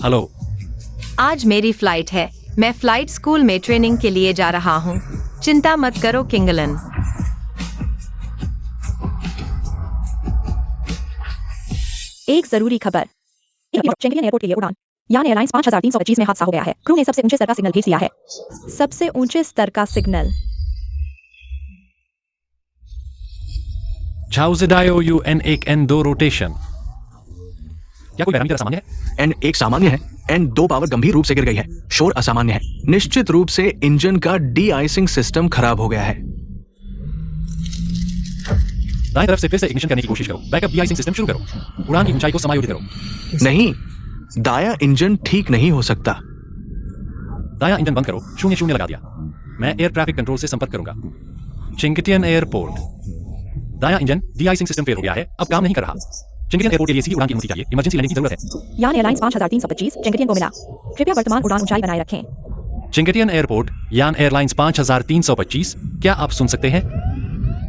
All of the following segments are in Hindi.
हेलो। आज मेरी फ्लाइट है। मैं फ्लाइट स्कूल में ट्रेनिंग के लिए जा रहा हूँ। चिंता मत करो किंगलन। एक जरूरी खबर। शेंगेन एयरपोर्ट के लिए उड़ान। यान एयरलाइंस 5325 में हादसा हो गया है। क्रू ने सबसे ऊंचे स्तर का सिग्नल भेज दिया है। सबसे ऊंचे स्तर का सिग्नल। झाउजिडायो UN 1 N2 rotation. क्या कोई पैरामीटर असामान्य है? N1 सामान्य है, N2 पावर गंभीर रूप से गिर गई है, शोर असामान्य है। निश्चित रूप से इंजन का डी-आइसिंग सिस्टम खराब हो गया है। दाएं तरफ से फिर से इग्निशन करने की कोशिश करो। बैकअप डी-आइसिंग सिस्टम शुरू करो। उड़ान की ऊंचाई को समायोजित करो। नहीं, दायां इंजन ठीक नहीं हो सकता। दायां इंजन बंद करो। 0-0 लगा दिया। मैं एयर ट्रैफिक कंट्रोल से संपर्क करूंगा। चिंगटियन एयरपोर्ट। दायां इंजन डी-आइसिंग सिस्टम फेल हो गया है, अब काम नहीं कर रहा। चिंगटियन एयरपोर्ट के लिए सीधी उड़ान की अनुमति चाहिए। इमरजेंसी लैंडिंग की जरूरत है। यान एयरलाइंस 5325 चिंगटियन को मिला। कृपया वर्तमान उड़ान ऊंचाई बनाए रखें। चिंगटियन एयरपोर्ट यान एयरलाइंस 5325। क्या आप सुन सकते हैं?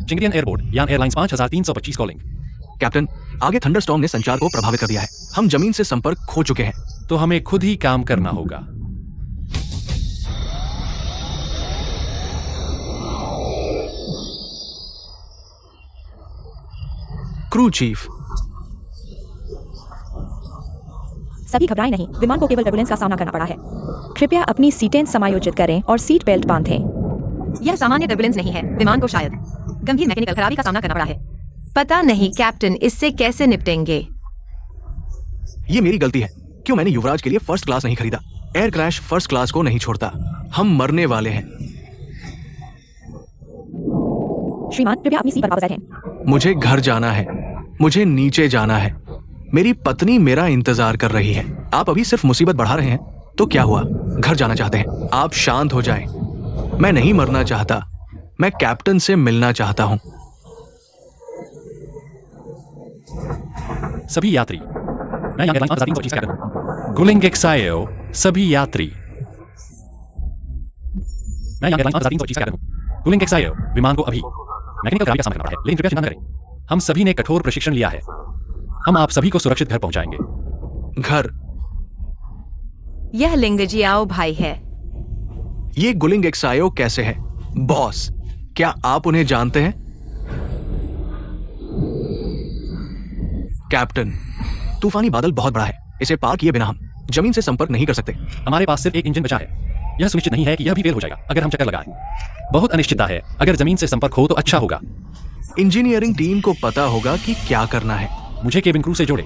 चिंगटियन एयरपोर्ट यान एयरलाइंस 5325 कॉलिंग। कैप्टन, आगे थंडरस्टॉर्म ने संचार को प्रभावित कर दिया है। हम जमीन से संपर्क खो चुके हैं। तो हमें खुद ही काम करना होगा। Crew chief. सभी घबराएं नहीं, विमान को केवल टर्बुलेंस का सामना करना पड़ा है। कृपया अपनी सीटें समायोजित करें और सीट बेल्ट बांधें। यह सामान्य टर्बुलेंस नहीं है। विमान को शायद गंभीर मैकेनिकल खराबी का सामना करना पड़ा है। पता नहीं कैप्टन, इससे कैसे निपटेंगे? ये मेरी गलती है। क्यों मैंने युवराज के लिए फर्स्ट क्लास नहीं खरीदा? एयर क्रैश फर्स्ट क्लास को नहीं छोड़ता। हम मरने वाले हैं। श्रीमान, कृपया अपनी सीट पर वापस बैठें। मुझे घर जाना है। मुझे नीचे जाना है। मेरी पत्नी मेरा इंतजार कर रही है। आप अभी सिर्फ मुसीबत बढ़ा रहे हैं। तो क्या हुआ? घर जाना चाहते हैं। आप शांत हो जाएं। मैं नहीं मरना चाहता। मैं कैप्टन से मिलना चाहता हूं। सभी यात्री, मैं यान एयरलाइंस 5325 कैप्टन हूं। गुलिंग एक्सायो। सभी यात्री, मैं यान एयरलाइंस 5325 कैप्टन हूं। गुलिंग एक्सायो। विमान को अभी मैकेनिकल खराबी का सामना करना पड़ा है, लेकिन कृपया चिंता न करें। हम सभी ने कठोर प्रशिक्षण लिया है। हम आप सभी को सुरक्षित घर पहुंचाएंगे। घर? यह लिंगजियाओ भाई है। ये गुलिंग एक्सायो कैसे है? बॉस, क्या आप उन्हें जानते हैं? कैप्टन, तूफानी बादल बहुत बड़ा है। इसे पार किए बिना हम जमीन से संपर्क नहीं कर सकते। हमारे पास सिर्फ एक इंजन बचा है। यह सुनिश्चित नहीं है कि यह भी फेल हो जाएगा अगर हम चक्कर लगाएं। बहुत अनिश्चितता है। अगर जमीन से संपर्क हो तो अच्छा होगा। इंजीनियरिंग टीम को पता होगा कि क्या करना है। मुझे केबिन क्रू से जोड़े।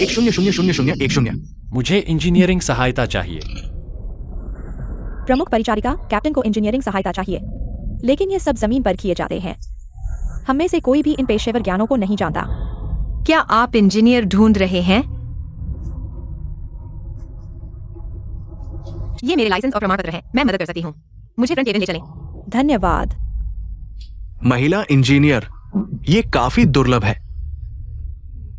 100010। मुझे इंजीनियरिंग सहायता चाहिए। प्रमुख परिचारिका, कैप्टन को इंजीनियरिंग सहायता चाहिए, लेकिन ये सब जमीन पर किए जाते हैं। हम में से कोई भी इन पेशेवर ज्ञानों को नहीं जानता। क्या आप इंजीनियर ढूंढ रहे हैं? ये मेरे लाइसेंस और प्रमाण पत्र हैं। मैं मदद कर सकती हूँ। मुझे फ्रंट केबिन ले चलें। धन्यवाद। महिला इंजीनियर, ये काफी दुर्लभ है।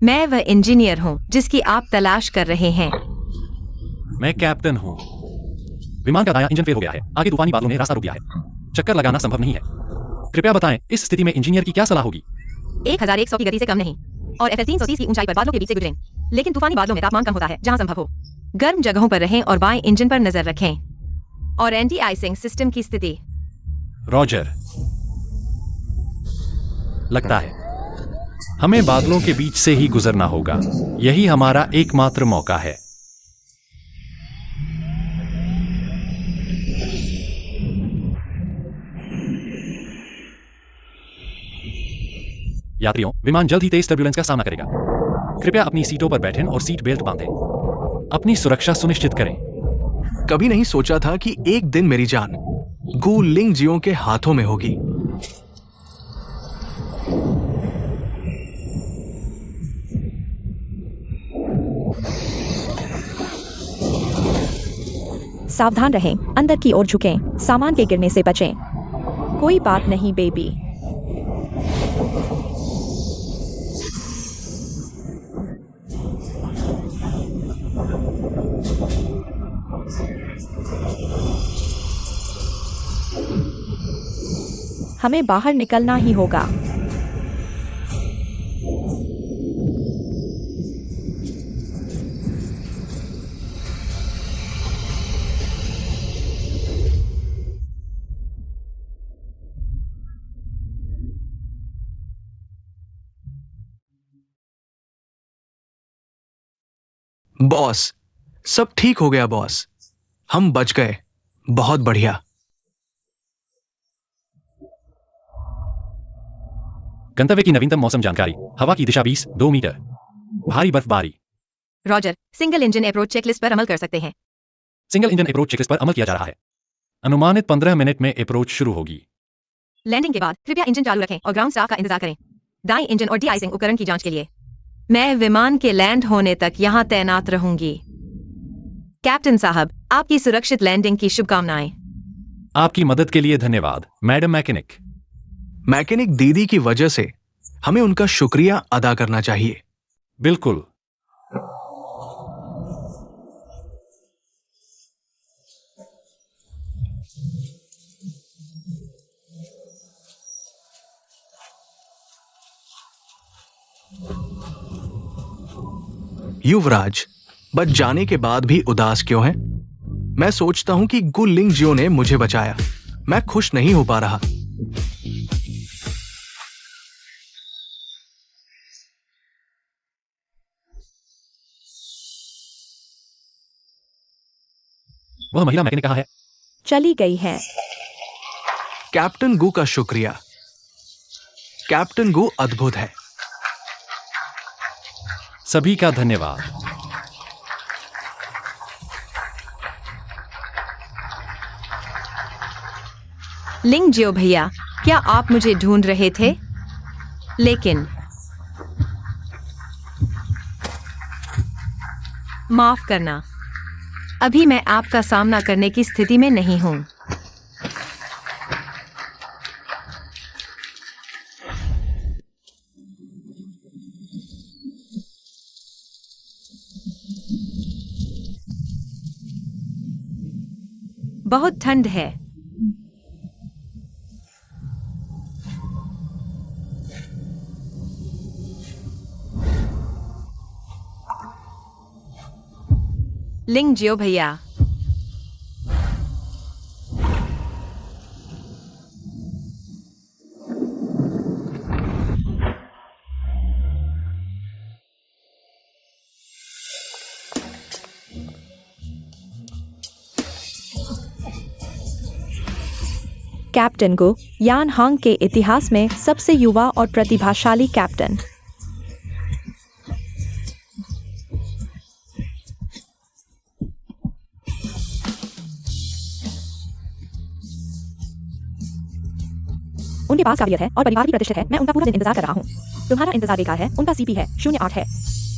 मैं वह इंजीनियर हूँ जिसकी आप तलाश कर रहे हैं। मैं कैप्टन हूँ। विमान का दायां इंजन फेल हो गया है। आगे तूफानी बादलों ने रास्ता रोक दिया है। चक्कर लगाना संभव नहीं है। कृपया बताएं, इस स्थिति में इंजीनियर की क्या सलाह होगी? 1100 की गति से कम नहीं और FL 330 की ऊंचाई पर बादलों के बीच से गुजरें। लेकिन तूफानी बादलों में तापमान कम होता है जहां संभव हो। गर्म जगहों पर रहें और बाएं इंजन पर नजर रखें। और एंटी आइसिंग सिस्टम की स्थिति? रॉजर। लगता है हमें बादलों के बीच से ही गुजरना होगा। यही हमारा एकमात्र मौका है। यात्रियों, विमान जल्द ही तेज टर्बुलेंस का सामना करेगा। कृपया अपनी सीटों पर बैठें और सीट बेल्ट बांधें। अपनी सुरक्षा सुनिश्चित करें। कभी नहीं सोचा था कि एक दिन मेरी जान गु लिंगजियो के हाथों में होगी। सावधान रहें, अंदर की ओर झुकें, सामान के गिरने से बचें। कोई बात नहीं बेबी। हमें बाहर निकलना ही होगा। बॉस, सब ठीक हो गया बॉस। हम बच गए। बहुत बढ़िया। गंतव्य की नवीनतम मौसम जानकारी। हवा की दिशा 2 मीटर। भारी बर्फबारी। Roger, single engine approach checklist पर अमल कर सकते हैं। सिंगल इंजन अप्रोच चेकलिस्ट पर अमल किया जा रहा है। अनुमानित 15 मिनट में अप्रोच शुरू होगी। लैंडिंग के बाद कृपया इंजन चालू रखें और ग्राउंड स्टाफ का इंतजार करें दाएं इंजन और डी-आइसिंग उपकरण की जांच के लिए। मैं विमान के लैंड होने तक यहां तैनात रहूंगी। कैप्टन साहब, आपकी सुरक्षित लैंडिंग की शुभकामनाएं। आपकी मदद के लिए धन्यवाद मैडम मैकेनिक। मैकेनिक दीदी की वजह से हमें उनका शुक्रिया अदा करना चाहिए। बिल्कुल। युवराज, बच जाने के बाद भी उदास क्यों हैं? मैं सोचता हूं कि गु लिंगजियो ने मुझे बचाया। मैं खुश नहीं हो पा रहा। वह महिला मैकेनिक कहाँ है? चली गई है। कैप्टन गु का शुक्रिया। कैप्टन गु अद्भुत है। सभी का धन्यवाद। लिंगजियो भैया, क्या आप मुझे ढूंढ रहे थे? लेकिन माफ करना, अभी मैं आपका सामना करने की स्थिति में नहीं हूं। बहुत ठंड है। लिंगजियो भैया, कैप्टन गो यान हांग के इतिहास में सबसे युवा और प्रतिभाशाली कैप्टन। उनके पास काबिलियत है और परिवार भी प्रतिष्ठित है। मैं उनका पूरा दिन इंतजार कर रहा हूँ। तुम्हारा इंतजार बेकार है। उनका सीपी है 08 है।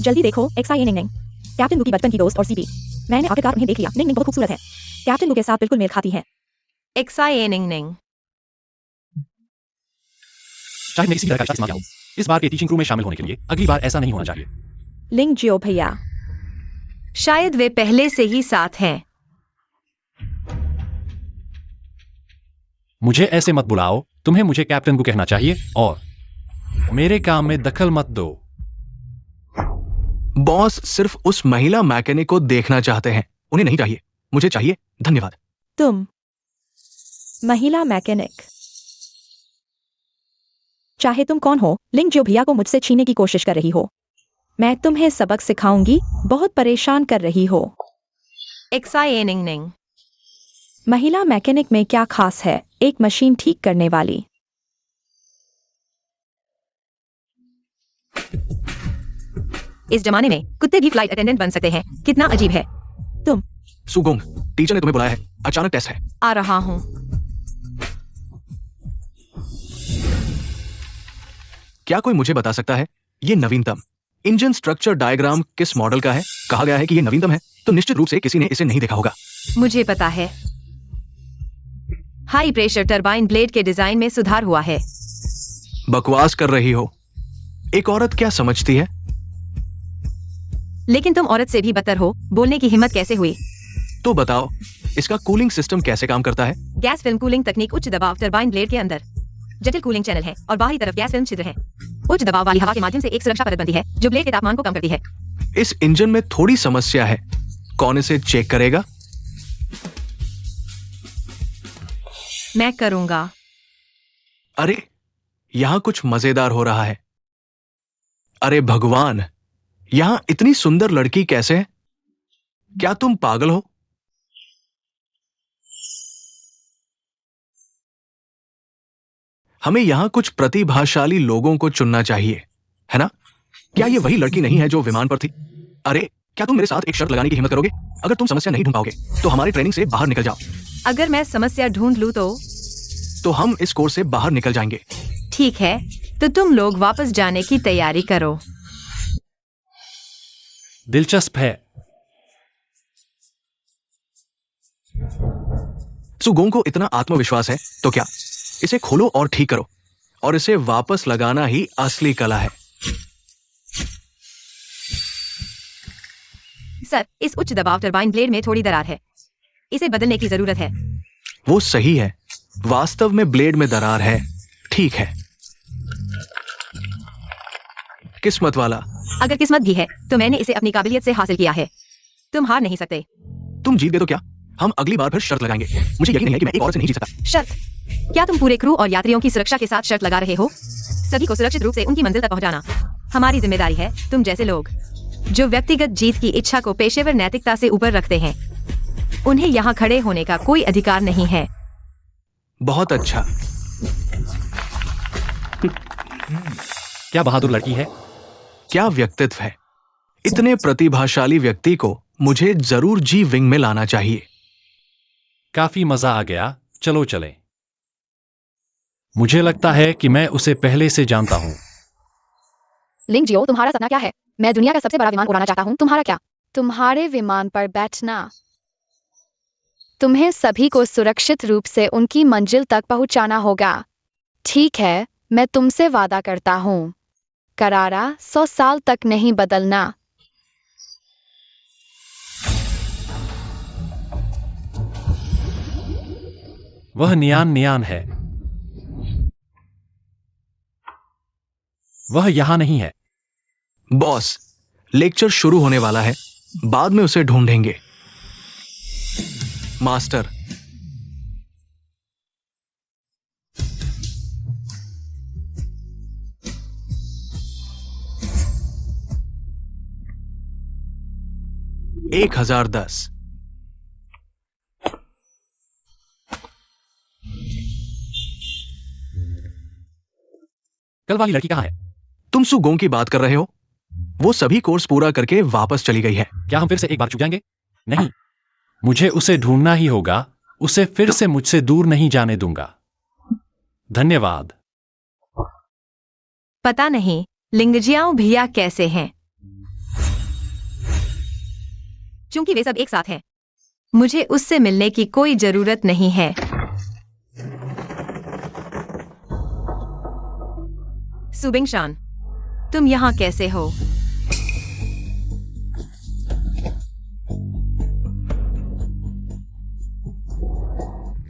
जल्दी देखो XIA निंग निंग, कैप्टन गु की बचपन की दोस्त और सीपी। मैंने आखिरकार उन्हें देख लिया। निंग निंग बहुत खूबसूरत है। कैप्टन गु के साथ बिल्कुल मेल खाती है। XIA निंग निंग। चाहे मैं किसी भी तरह का इस्तेमाल किया हो, इस बार के टीचिंग क्रू में शामिल होने के लिए अगली बार ऐसा नहीं होना चाहिए। लिंगजियो भैया, शायद वे पहले से ही साथ हैं। मुझे ऐसे मत बुलाओ। तुम्हें मुझे कैप्टन को कहना चाहिए और मेरे काम में दखल मत दो। बॉस सिर्फ उस महिला मैकेनिक को देखना चाहते हैं। उन्हें नहीं चाहिए, मुझे चाहिए। धन्यवाद। तुम महिला मैकेनिक, चाहे तुम कौन हो, लिंगजियो भैया को मुझसे छीनने की कोशिश कर रही हो। मैं तुम्हें सबक सिखाऊंगी। बहुत परेशान कर रही हो। XIA निंग निंग। महिला मैकेनिक में क्या खास है? एक मशीन ठीक करने वाली। इस जमाने में कुत्ते भी फ्लाइट अटेंडेंट बन सकते हैं। कितना अजीब है। तुम सुगुम, टीचर ने तुम्हें बुलाया है। अचानक टेस्ट है। आ रहा हूं। क्या कोई मुझे बता सकता है ये नवीनतम इंजन स्ट्रक्चर डायग्राम किस मॉडल का है? कहा गया है कि ये नवीनतम है, तो निश्चित रूप से किसी ने इसे नहीं देखा होगा। मुझे पता है। हाई प्रेशर टरबाइन ब्लेड के डिजाइन में सुधार हुआ है। बकवास कर रही हो। एक औरत क्या समझती है? लेकिन तुम औरत से भी बदतर हो। बोलने की हिम्मत कैसे हुई? तो बताओ, इसका कूलिंग सिस्टम कैसे काम करता है? गैस फिल्म कूलिंग तकनीक उच्च दबाव टरबाइन ब्लेड के अंदर जटिल कूलिंग चैनल है और बाहरी तरफ गैस फिल्म छिद्र है। उच्च दबाव वाली हवा के माध्यम से एक सुरक्षा परत बनती है जो ब्लेड के तापमान को कम करती है। इस इंजन में थोड़ी समस्या है। कौन इसे चेक करेगा? मैं करूंगा। अरे, यहां कुछ मजेदार हो रहा है। अरे भगवान, यहां इतनी सुंदर लड़की कैसे है? क्या तुम पागल हो? हमें यहां कुछ प्रतिभाशाली लोगों को चुनना चाहिए, है ना? क्या ये वही लड़की नहीं है जो विमान पर थी? अरे, क्या तुम मेरे साथ एक शर्त लगाने की हिम्मत करोगे? अगर तुम समस्या नहीं ढूंढ पाओगे तो हमारी ट्रेनिंग से बाहर निकल जाओ। अगर मैं समस्या ढूंढ लूं तो हम इस कोर्स से बाहर निकल जाएंगे। ठीक है, तो तुम लोग वापस जाने की तैयारी करो। दिलचस्प है। सुगोंग को इतना आत्मविश्वास है तो क्या? इसे खोलो और ठीक करो, और इसे वापस लगाना ही असली कला है। सर, इस उच्च दबाव टरबाइन ब्लेड में थोड़ी दरार है, इसे बदलने की जरूरत है। वो सही है, वास्तव में ब्लेड में दरार है। ठीक है, किस्मत वाला। अगर किस्मत भी है तो मैंने इसे अपनी काबिलियत से हासिल किया है। तुम हार नहीं सकते। तुम जीत गए तो क्या? हम अगली बार फिर शर्त लगाएंगे। मुझे यकीन नहीं है कि मैं एक औरत से नहीं जीत सकता। शर्त? क्या तुम पूरे क्रू और यात्रियों की सुरक्षा के साथ शर्त लगा रहे हो? सभी को सुरक्षित रूप से उनकी मंजिल तक पहुंचाना हमारी जिम्मेदारी है। तुम जैसे लोग जो व्यक्तिगत जीत की इच्छा को पेशेवर नैतिकता से ऊपर रखते हैं, उन्हें यहाँ खड़े होने का कोई अधिकार नहीं है। बहुत अच्छा। क्या बहादुर लड़की है। क्या व्यक्तित्व है। इतने प्रतिभाशाली व्यक्ति को मुझे जरूर जी विंग में लाना चाहिए। काफी मजा आ गया, चलो चले। मुझे लगता है कि मैं उसे पहले से जानता हूँ। लिंग जियो, तुम्हारा सपना क्या है? मैं दुनिया का सबसे बड़ा विमान उड़ाना चाहता हूँ। तुम्हारा क्या? तुम्हारे विमान पर बैठना। तुम्हें सभी को सुरक्षित रूप से उनकी मंजिल तक पहुंचाना होगा। ठीक है, मैं तुमसे वादा करता हूँ, करारा 100 साल तक नहीं बदलना। वह नियान है। वह यहां नहीं है। बॉस, लेक्चर शुरू होने वाला है, बाद में उसे ढूंढेंगे। मास्टर, एक 1010। कल वाली लड़की कहाँ है? तुम सुगोंग की बात कर रहे हो? वो सभी कोर्स पूरा करके वापस चली गई है। क्या हम फिर से एक बार चुक जाएंगे? नहीं, मुझे उसे ढूंढना ही होगा। उसे फिर से मुझसे दूर नहीं जाने दूंगा। धन्यवाद। पता नहीं लिंगजियाओ भैया कैसे हैं। चूंकि वे सब एक साथ हैं, मुझे उससे मिलने की कोई जरूरत नहीं है। सुबिंगशान, तुम यहाँ कैसे हो?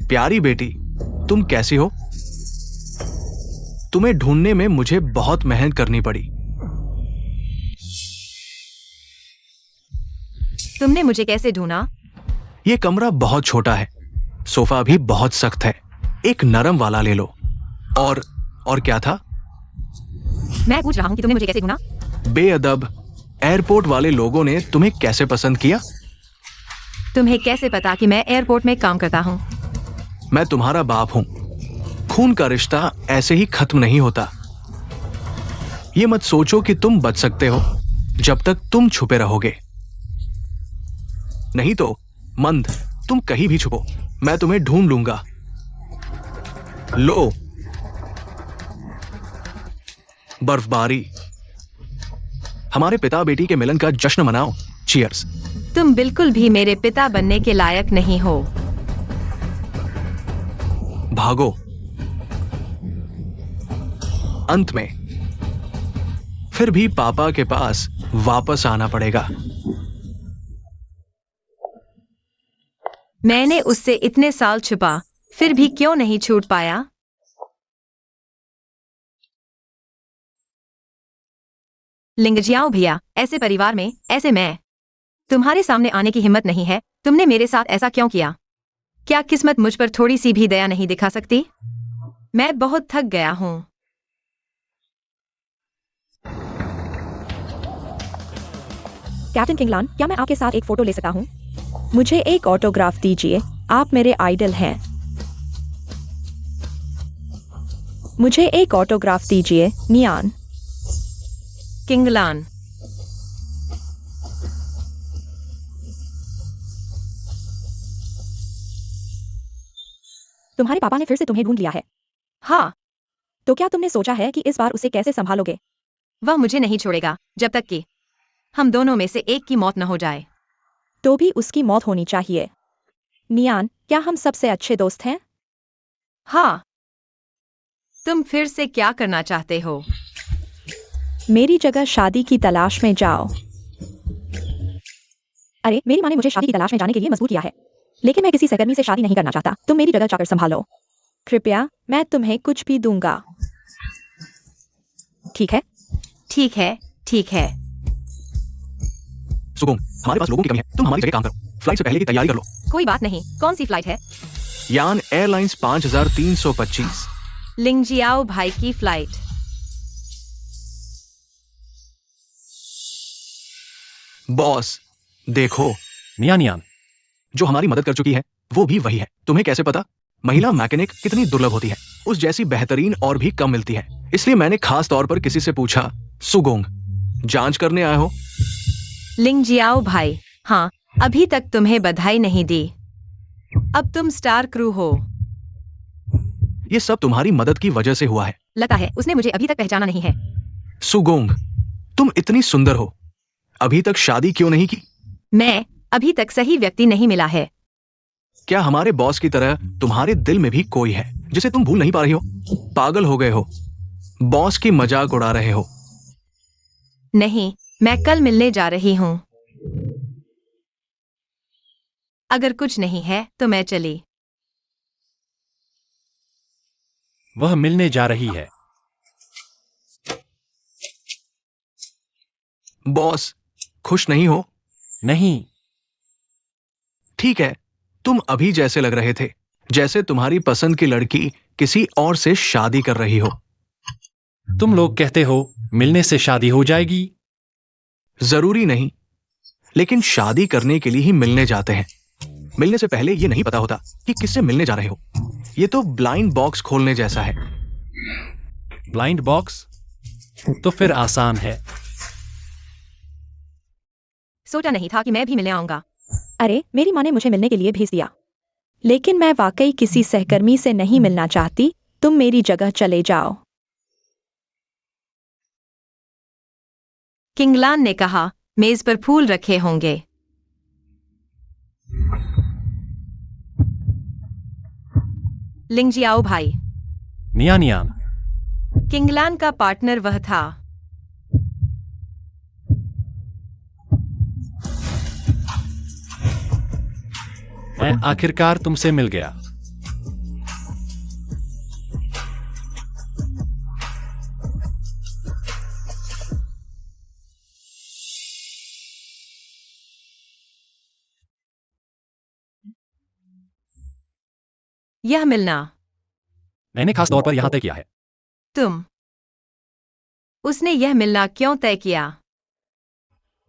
प्यारी बेटी, तुम कैसी हो? तुम्हें ढूंढने में मुझे बहुत मेहनत करनी पड़ी। तुमने मुझे कैसे ढूंढा? ये कमरा बहुत छोटा है, सोफा भी बहुत सख्त है। एक नरम वाला ले लो। और क्या था? मैं पूछ रहा हूँ कि तुमने मुझे कैसे ढूंढा? बेअदब, एयरपोर्ट वाले लोगों ने तुम्हें कैसे पसंद किया? तुम्हें कैसे पता कि मैं एयरपोर्ट में काम करता हूँ? मैं तुम्हारा बाप हूं। खून का रिश्ता ऐसे ही खत्म नहीं होता। ये मत सोचो कि तुम बच सकते हो जब तक तुम छुपे रहोगे। नहीं तो मंद, तुम कहीं भी छुपो, मैं तुम्हें ढूंढ लूंगा। लो, बर्फबारी। हमारे पिता बेटी के मिलन का जश्न मनाओ। चीयर्स। तुम बिल्कुल भी मेरे पिता बनने के लायक नहीं हो। भागो। अंत में फिर भी पापा के पास वापस आना पड़ेगा। मैंने उससे इतने साल छुपा, फिर भी क्यों नहीं छूट पाया? लिंगजियाओ भैया, ऐसे परिवार में ऐसे मैं तुम्हारे सामने आने की हिम्मत नहीं है। तुमने मेरे साथ ऐसा क्यों किया? क्या किस्मत मुझ पर थोड़ी सी भी दया नहीं दिखा सकती? मैं बहुत थक गया हूं। कैप्टन किंगलान, क्या मैं आपके साथ एक फोटो ले सकता हूँ? मुझे एक ऑटोग्राफ दीजिए, आप मेरे आइडल हैं। मुझे एक ऑटोग्राफ दीजिए, नियान। किंगलान, तुम्हारे पापा ने फिर से तुम्हें ढूंढ लिया है, हाँ, तो क्या तुमने सोचा है कि इस बार उसे कैसे संभालोगे? वह मुझे नहीं छोड़ेगा जब तक कि हम दोनों में से एक की मौत न हो जाए। तो भी उसकी मौत होनी चाहिए। नियान, क्या हम सबसे अच्छे दोस्त हैं? हाँ, तुम फिर से क्या करना चाहते हो? मेरी जगह शादी की तलाश में जाओ। अरे, मेरी माँ ने मुझे शादी की तलाश में जाने के लिए मजबूर किया है, लेकिन मैं किसी सहकर्मी से शादी नहीं करना चाहता। तुम मेरी जगह जाकर संभालो। कृपया, मैं तुम्हें कुछ भी दूंगा। ठीक है? ठीक है, ठीक है। सुगोंग, हमारे पास लोगों की कमी है, तुम हमारी जगह काम करो। फ्लाइट से पहले की तैयारी कर लो। कोई बात नहीं। कौन सी फ्लाइट है? यान एयरलाइंस 5325। लिंगजियाओ भाई की फ्लाइट। बॉस, देखो, नियान, जो हमारी मदद कर चुकी है वो भी वही है। तुम्हें कैसे पता? महिला मैकेनिक कितनी दुर्लभ होती है, उस जैसी बेहतरीन और भी कम मिलती है। इसलिए मैंने खास तौर पर किसी से पूछा। सुगोंग, जांच करने आए हो? लिंगजियाओ भाई, हाँ, अभी तक तुम्हें बधाई नहीं दी। अब तुम स्टार क्रू हो। ये सब तुम्हारी मदद की वजह से हुआ है। लगता है उसने मुझे अभी तक पहचाना नहीं है। सुगोंग, तुम इतनी सुंदर हो, अभी तक शादी क्यों नहीं की? मैं अभी तक सही व्यक्ति नहीं मिला है। क्या हमारे बॉस की तरह तुम्हारे दिल में भी कोई है जिसे तुम भूल नहीं पा रही हो? पागल हो गए हो, बॉस की मजाक उड़ा रहे हो। नहीं, मैं कल मिलने जा रही हूँ। अगर कुछ नहीं है तो मैं चली। वह मिलने जा रही है। बॉस, खुश नहीं हो? नहीं, ठीक है, तुम अभी जैसे लग रहे थे जैसे तुम्हारी पसंद की लड़की किसी और से शादी कर रही हो। तुम लोग कहते हो मिलने से शादी हो जाएगी। जरूरी नहीं, लेकिन शादी करने के लिए ही मिलने जाते हैं। मिलने से पहले ये नहीं पता होता कि किससे मिलने जा रहे हो। ये तो ब्लाइंड बॉक्स खोलने जैसा है। Blind box? तो फिर आसान है। सोचा नहीं था कि मैं भी मिलने आऊंगा। अरे, मेरी माँ ने मुझे मिलने के लिए भेज दिया, लेकिन मैं वाकई किसी सहकर्मी से नहीं मिलना चाहती। तुम मेरी जगह चले जाओ। किंगलान ने कहा, मेज पर फूल रखे होंगे। लिंगजियाओ भाई, नियान, किंगलान का पार्टनर वह था। मैं आखिरकार तुमसे मिल गया। यह मिलना मैंने खास तौर पर यहां तय किया है। उसने यह मिलना क्यों तय किया?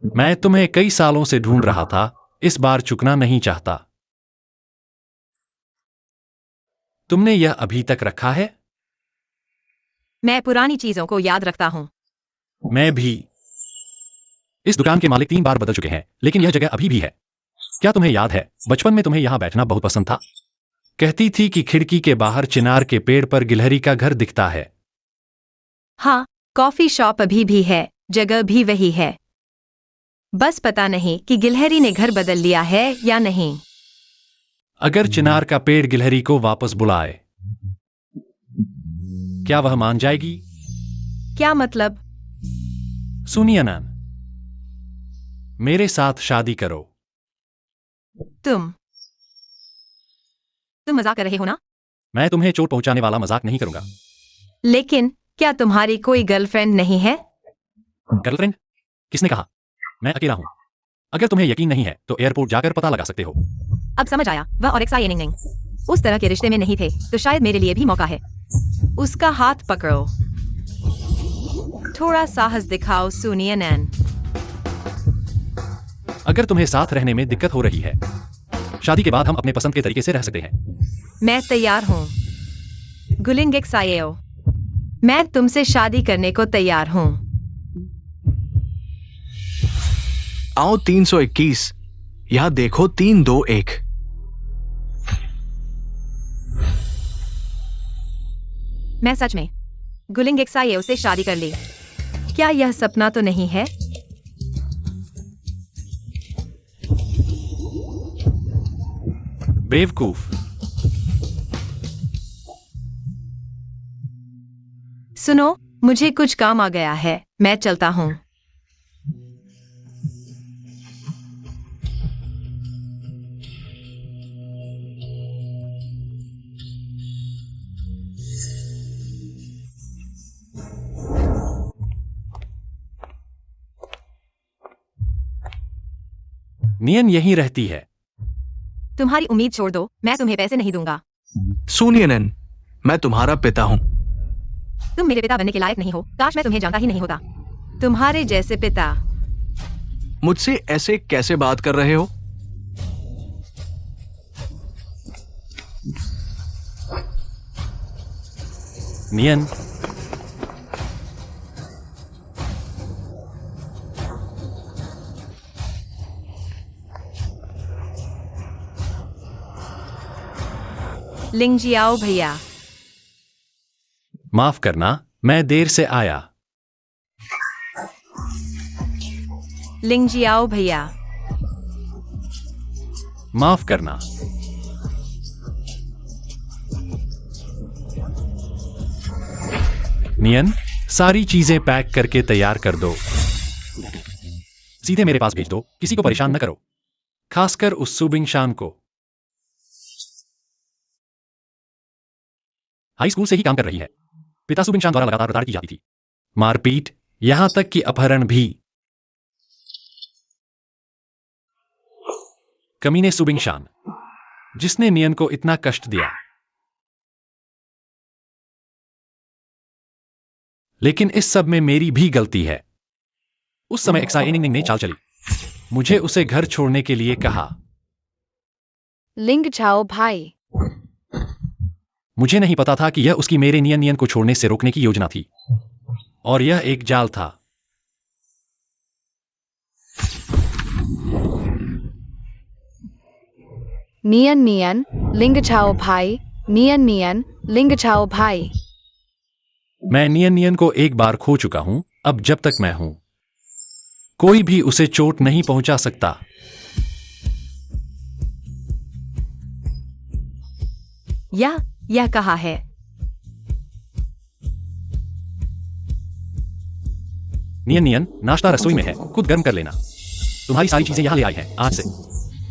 मैं तुम्हें कई सालों से ढूंढ रहा था, इस बार चुकना नहीं चाहता। तुमने यह अभी तक रखा है? मैं पुरानी चीजों को याद रखता हूँ। मैं भी। इस दुकान के मालिक 3 बार बदल चुके हैं, लेकिन यह जगह अभी भी है। क्या तुम्हें याद है, बचपन में तुम्हें यहां बैठना बहुत पसंद था? कहती थी कि खिड़की के बाहर चिनार के पेड़ पर गिलहरी का घर दिखता है। हाँ, कॉफी शॉप अभी भी है, जगह भी वही है। बस पता नहीं कि गिलहरी ने घर बदल लिया है या नहीं। अगर चिनार का पेड़ गिलहरी को वापस बुलाए, क्या वह मान जाएगी? क्या मतलब? सुनिए नैन, मेरे साथ शादी करो। तुम मजाक कर रहे हो ना? मैं तुम्हें चोट पहुंचाने वाला मजाक नहीं करूंगा। लेकिन क्या तुम्हारी कोई गर्लफ्रेंड नहीं है? गर्लफ्रेंड? किसने कहा? मैं अकेला हूं। अगर तुम्हें यकीन नहीं है तो एयरपोर्ट जाकर पता लगा सकते हो। अब समझ आया, वह और एक्सा येनिंग उस तरह के रिश्ते में नहीं थे, तो शायद मेरे लिए भी मौका है। उसका हाथ पकड़ो। थोड़ा साहस दिखाओ सुनिए नैन। अगर तुम्हें साथ रहने में दिक्कत हो रही है, शादी के बाद हम अपने पसंद के तरीके से रह सकते हैं। मैं तैयार हूँ। गुलिंग सायो, मैं तुमसे शादी करने को तैयार हूँ। आओ 321, यहाँ देखो 321। मैं सच में गुलिंग सायो से शादी कर ली। क्या यह सपना तो नहीं है? बेवकूफ। सुनो, मुझे कुछ काम आ गया है, मैं चलता हूँ। नियन यहीं रहती है। तुम्हारी उम्मीद छोड़ दो, मैं तुम्हें पैसे नहीं दूंगा। सुनिए नैन, मैं तुम्हारा पिता हूं। तुम मेरे पिता बनने के लायक नहीं हो। काश मैं तुम्हें जानता ही नहीं होता। तुम्हारे जैसे पिता। मुझसे ऐसे कैसे बात कर रहे हो? नियन, लिंगजियाओ भैया, माफ करना, मैं देर से आया। लिंगजियाओ भैया, माफ करना। नियन, सारी चीजें पैक करके तैयार कर दो। सीधे मेरे पास भेज दो, किसी को परेशान न करो, खासकर उस सुबिंग शान को। हाई स्कूल से ही काम कर रही है। पिता सुबिंग शान द्वारा लगातार प्रताड़ित की जाती थी, मारपीट, यहां तक कि अपहरण भी। कमीने सुबिंग शान, जिसने नियन को इतना कष्ट दिया। लेकिन इस सब में मेरी भी गलती है। उस समय एक्साइनिंग ने चाल चली, मुझे उसे घर छोड़ने के लिए कहा। लिंग झाओ भाई, मुझे नहीं पता था कि यह उसकी मेरे नियन को छोड़ने से रोकने की योजना थी, और यह एक जाल था। नियन नियन लिंग झाओ भाई, नियन नियन लिंग झाओ भाई। मैं नियन को एक बार खो चुका हूं, अब जब तक मैं हूं, कोई भी उसे चोट नहीं पहुंचा सकता। यह कहा है। नियन, नाश्ता रसोई में है, खुद गर्म कर लेना। तुम्हारी सारी चीजें यहां ले आई हैं, आज से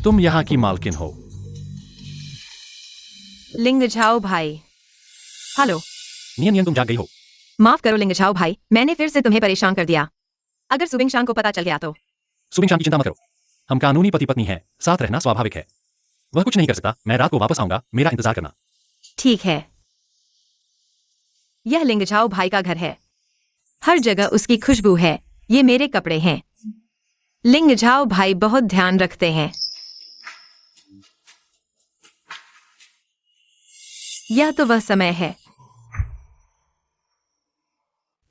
तुम यहां की मालकिन हो। लिंगझाओ भाई, हेलो। नियन, तुम जाग गई हो। माफ करो लिंगझाओ भाई, मैंने फिर से तुम्हें परेशान कर दिया। अगर सुबिंग शान को पता चल गया तो? सुबिंग शान की चिंता मत करो, हम कानूनी पति पत्नी हैं, साथ रहना स्वाभाविक है। वह कुछ नहीं कर सकता, मैं रात को वापस आऊंगा, मेरा इंतजार करना। ठीक है। यह लिंगझाओ भाई का घर है, हर जगह उसकी खुशबू है। ये मेरे कपड़े हैं। लिंगझाओ भाई बहुत ध्यान रखते हैं। यह तो वह समय है।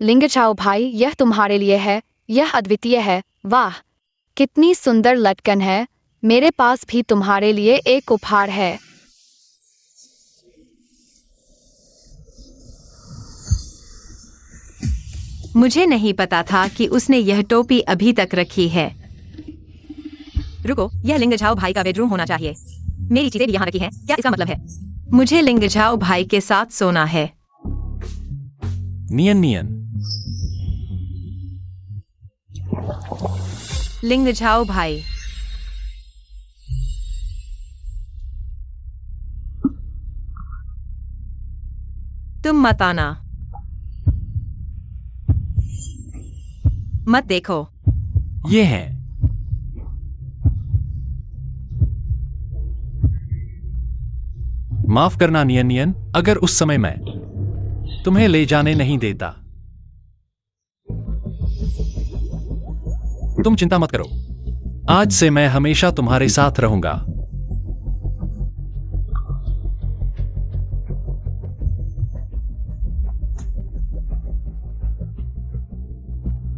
लिंग झाओ भाई, यह तुम्हारे लिए है, यह अद्वितीय है। वाह, कितनी सुंदर लटकन है। मेरे पास भी तुम्हारे लिए एक उपहार है। मुझे नहीं पता था कि उसने यह टोपी अभी तक रखी है। रुको, यह लिंगझाओ भाई का बेडरूम होना चाहिए। मेरी चीजें भी यहाँ रखी हैं, क्या इसका मतलब है? मुझे लिंगझाओ भाई के साथ सोना है। नियन, लिंगझाओ भाई, तुम मत आना। मत देखो। ये है। माफ करना नियन, अगर उस समय मैं तुम्हें ले जाने नहीं देता। तुम चिंता मत करो, आज से मैं हमेशा तुम्हारे साथ रहूंगा।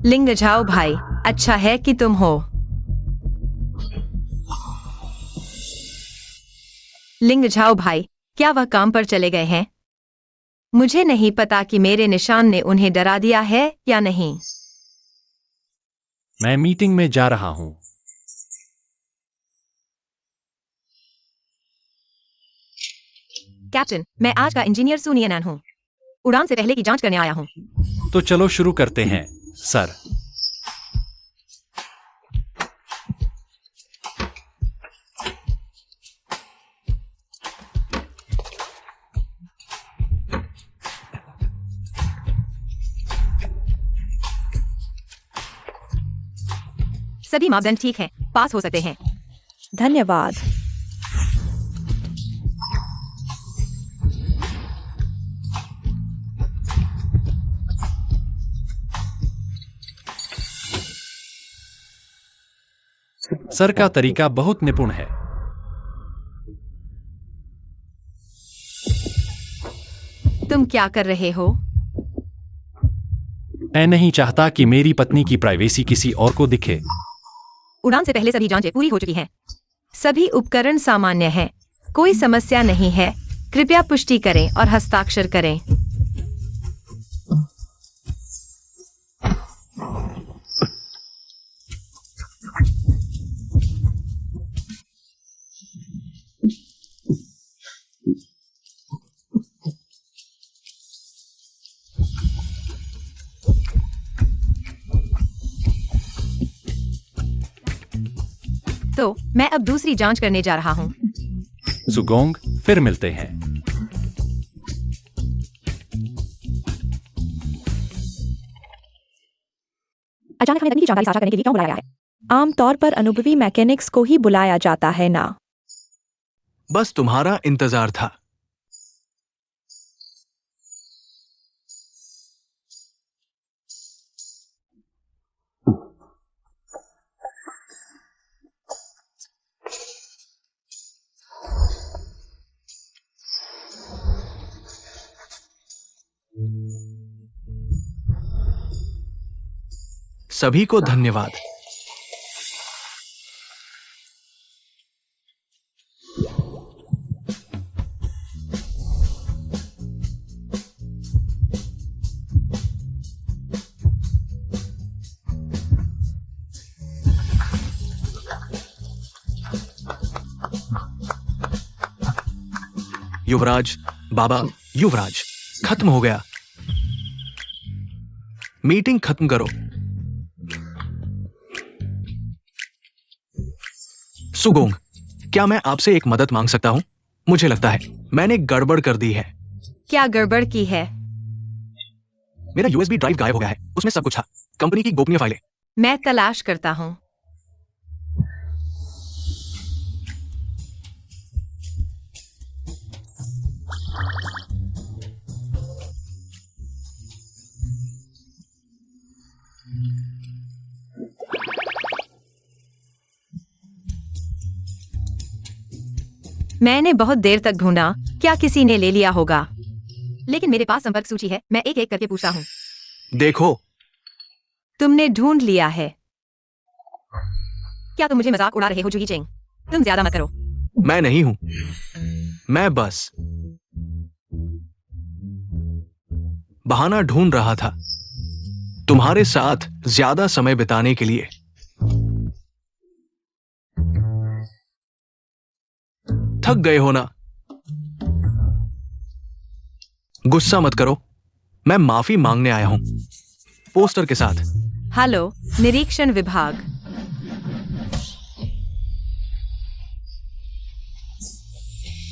लिंग झाओ भाई, अच्छा है कि तुम हो। लिंग झाओ भाई, क्या वह काम पर चले गए हैं? मुझे नहीं पता कि मेरे निशान ने उन्हें डरा दिया है या नहीं। मैं मीटिंग में जा रहा हूं। कैप्टन, मैं आज का इंजीनियर सुनियनन हूँ। उड़ान से पहले की जांच करने आया हूँ। तो चलो शुरू करते हैं, सर। सभी मापदंड ठीक हैं, पास हो सकते हैं। धन्यवाद। सर का तरीका बहुत निपुण है। तुम क्या कर रहे हो? मैं नहीं चाहता कि मेरी पत्नी की प्राइवेसी किसी और को दिखे। उड़ान से पहले सभी जांचें पूरी हो चुकी हैं। सभी उपकरण सामान्य हैं। कोई समस्या नहीं है। कृपया पुष्टि करें और हस्ताक्षर करें। तो मैं अब दूसरी जांच करने जा रहा हूँ। सुगोंग, फिर मिलते हैं। अचानक हमें तकनीकी जानकारी साझा करने के लिए क्यों बुलाया गया है? आमतौर पर अनुभवी मैकेनिक्स को ही बुलाया जाता है ना? बस तुम्हारा इंतजार था। सभी को धन्यवाद। युवराज, बाबा, युवराज, खत्म हो गया। मीटिंग खत्म करो। सुगोंग, क्या मैं आपसे एक मदद मांग सकता हूं? मुझे लगता है मैंने गड़बड़ कर दी है। क्या गड़बड़ की है? मेरा यूएसबी ड्राइव गायब हो गया है। उसमें सब कुछ था, कंपनी की गोपनीय फाइलें। मैं तलाश करता हूँ। मैंने बहुत देर तक ढूंढा, क्या किसी ने ले लिया होगा? लेकिन मेरे पास संपर्क सूची है। मैं एक एक करके पूछता हूँ। देखो, तुमने ढूंढ लिया है। क्या तुम मुझे मजाक उड़ा रहे हो जूही चेंग? तुम ज्यादा मत करो। मैं नहीं हूं। मैं बस बहाना ढूंढ रहा था तुम्हारे साथ ज्यादा समय बिताने के लिए। थक गए हो ना? गुस्सा मत करो, मैं माफी मांगने आया हूं, पोस्टर के साथ। हेलो, निरीक्षण विभाग।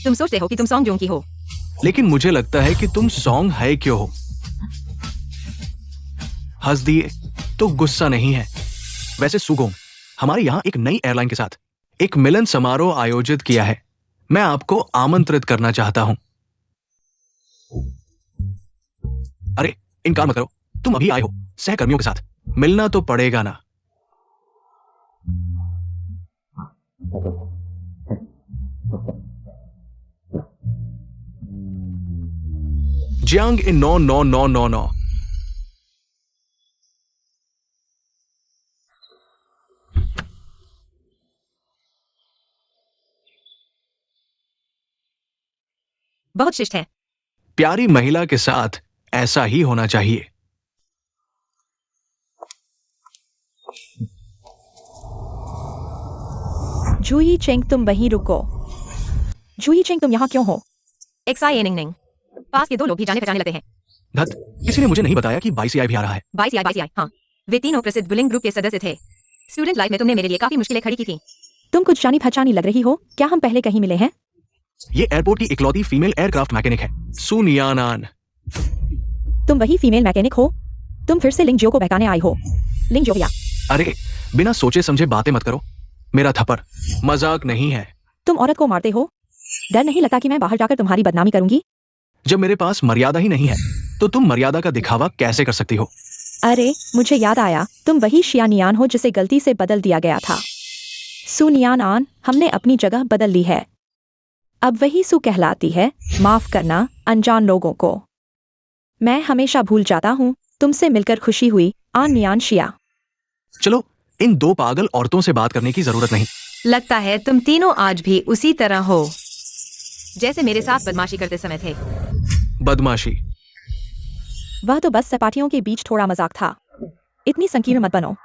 तुम सोचते हो कि तुम सॉन्ग जोंग की हो। लेकिन मुझे लगता है कि तुम सॉन्ग है क्यों हो। हंस दिए तो गुस्सा नहीं है। वैसे सुगोंग, हमारे यहां एक नई एयरलाइन के साथ एक मिलन समारोह आयोजित किया है। मैं आपको आमंत्रित करना चाहता हूं। अरे, इनकार मत करो, तुम अभी आए हो। सहकर्मियों के साथ मिलना तो पड़ेगा ना। जियांग इन 99999। बहुत शिष्ट है। प्यारी महिला के साथ ऐसा ही होना चाहिए। जूही चेंग, तुम वहीं रुको। जूही चेंग, तुम यहाँ क्यों हो? XIA निंग निंग। पास के दो लोग भी जाने पहचाने लगते हैं। धत, किसी ने मुझे नहीं बताया कि YCI भी आ रहा है। YCI, हाँ। वे तीनों प्रसिद्ध बुलिंग ग्रुप के सदस्य थे। स्टूडेंट लाइफ में तुमने मेरे लिए काफी मुश्किलें खड़ी की थी। तुम कुछ जानी पहचानी लग रही हो। क्या हम पहले कहीं मिले हैं? ये एयरपोर्ट की इकलौती फीमेल एयरक्राफ्ट मैकेनिक है, सुनियानान। तुम वही फीमेल मैकेनिक हो? तुम फिर से लिंग जियो को बहकाने आई हो। लिंग जियो भैया, अरे, बिना सोचे समझे बातें मत करो। मेरा थप्पड़ मजाक नहीं है। तुम औरत को मारते हो। डर नहीं लगता कि मैं बाहर जाकर तुम्हारी बदनामी करूंगी? जब मेरे पास मर्यादा ही नहीं है तो तुम मर्यादा का दिखावा कैसे कर सकती हो? अरे, मुझे याद आया, तुम वही शियानियान हो जिसे गलती से बदल दिया गया था। सुनियान आन, हमने अपनी जगह बदल ली है। अब वही सु कहलाती है। माफ करना अनजान लोगों को। मैं हमेशा भूल जाता हूँ। तुमसे मिलकर खुशी हुई, आन नियान शिया। चलो, इन दो पागल औरतों से बात करने की जरूरत नहीं। लगता है तुम तीनों आज भी उसी तरह हो जैसे मेरे साथ बदमाशी करते समय थे। बदमाशी? वह तो बस सपाटियों के बीच थोड़ा मजाक था। इतनी संकीर्ण मत बनो।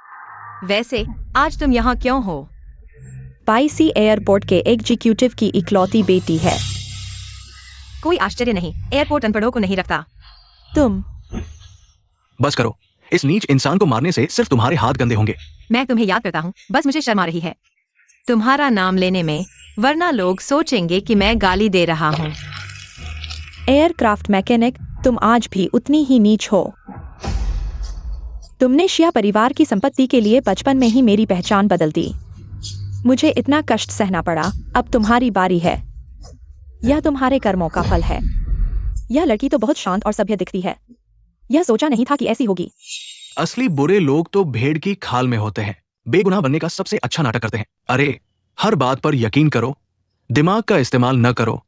वैसे आज तुम यहाँ क्यों हो? पाइसी एयरपोर्ट के एग्जीक्यूटिव की इकलौती बेटी है। कोई आश्चर्य नहीं, एयरपोर्ट अनपढ़ों को नहीं रखता। तुम बस करो। इस नीच इंसान को मारने से सिर्फ तुम्हारे हाथ गंदे होंगे। मैं तुम्हें याद करता हूँ, बस मुझे शर्म आ रही है तुम्हारा नाम लेने में, वरना लोग सोचेंगे कि मैं गाली दे रहा हूँ। एयरक्राफ्ट मैकेनिक, तुम आज भी उतनी ही नीच हो। तुमने शिया परिवार की संपत्ति के लिए बचपन में ही मेरी पहचान बदल दी। मुझे इतना कष्ट सहना पड़ा। अब तुम्हारी बारी है। यह तुम्हारे कर्मों का फल है। यह लड़की तो बहुत शांत और सभ्य दिखती है। यह सोचा नहीं था कि ऐसी होगी। असली बुरे लोग तो भेड़ की खाल में होते हैं। बेगुनाह बनने का सबसे अच्छा नाटक करते हैं। अरे, हर बात पर यकीन करो, दिमाग का इस्तेमाल न करो।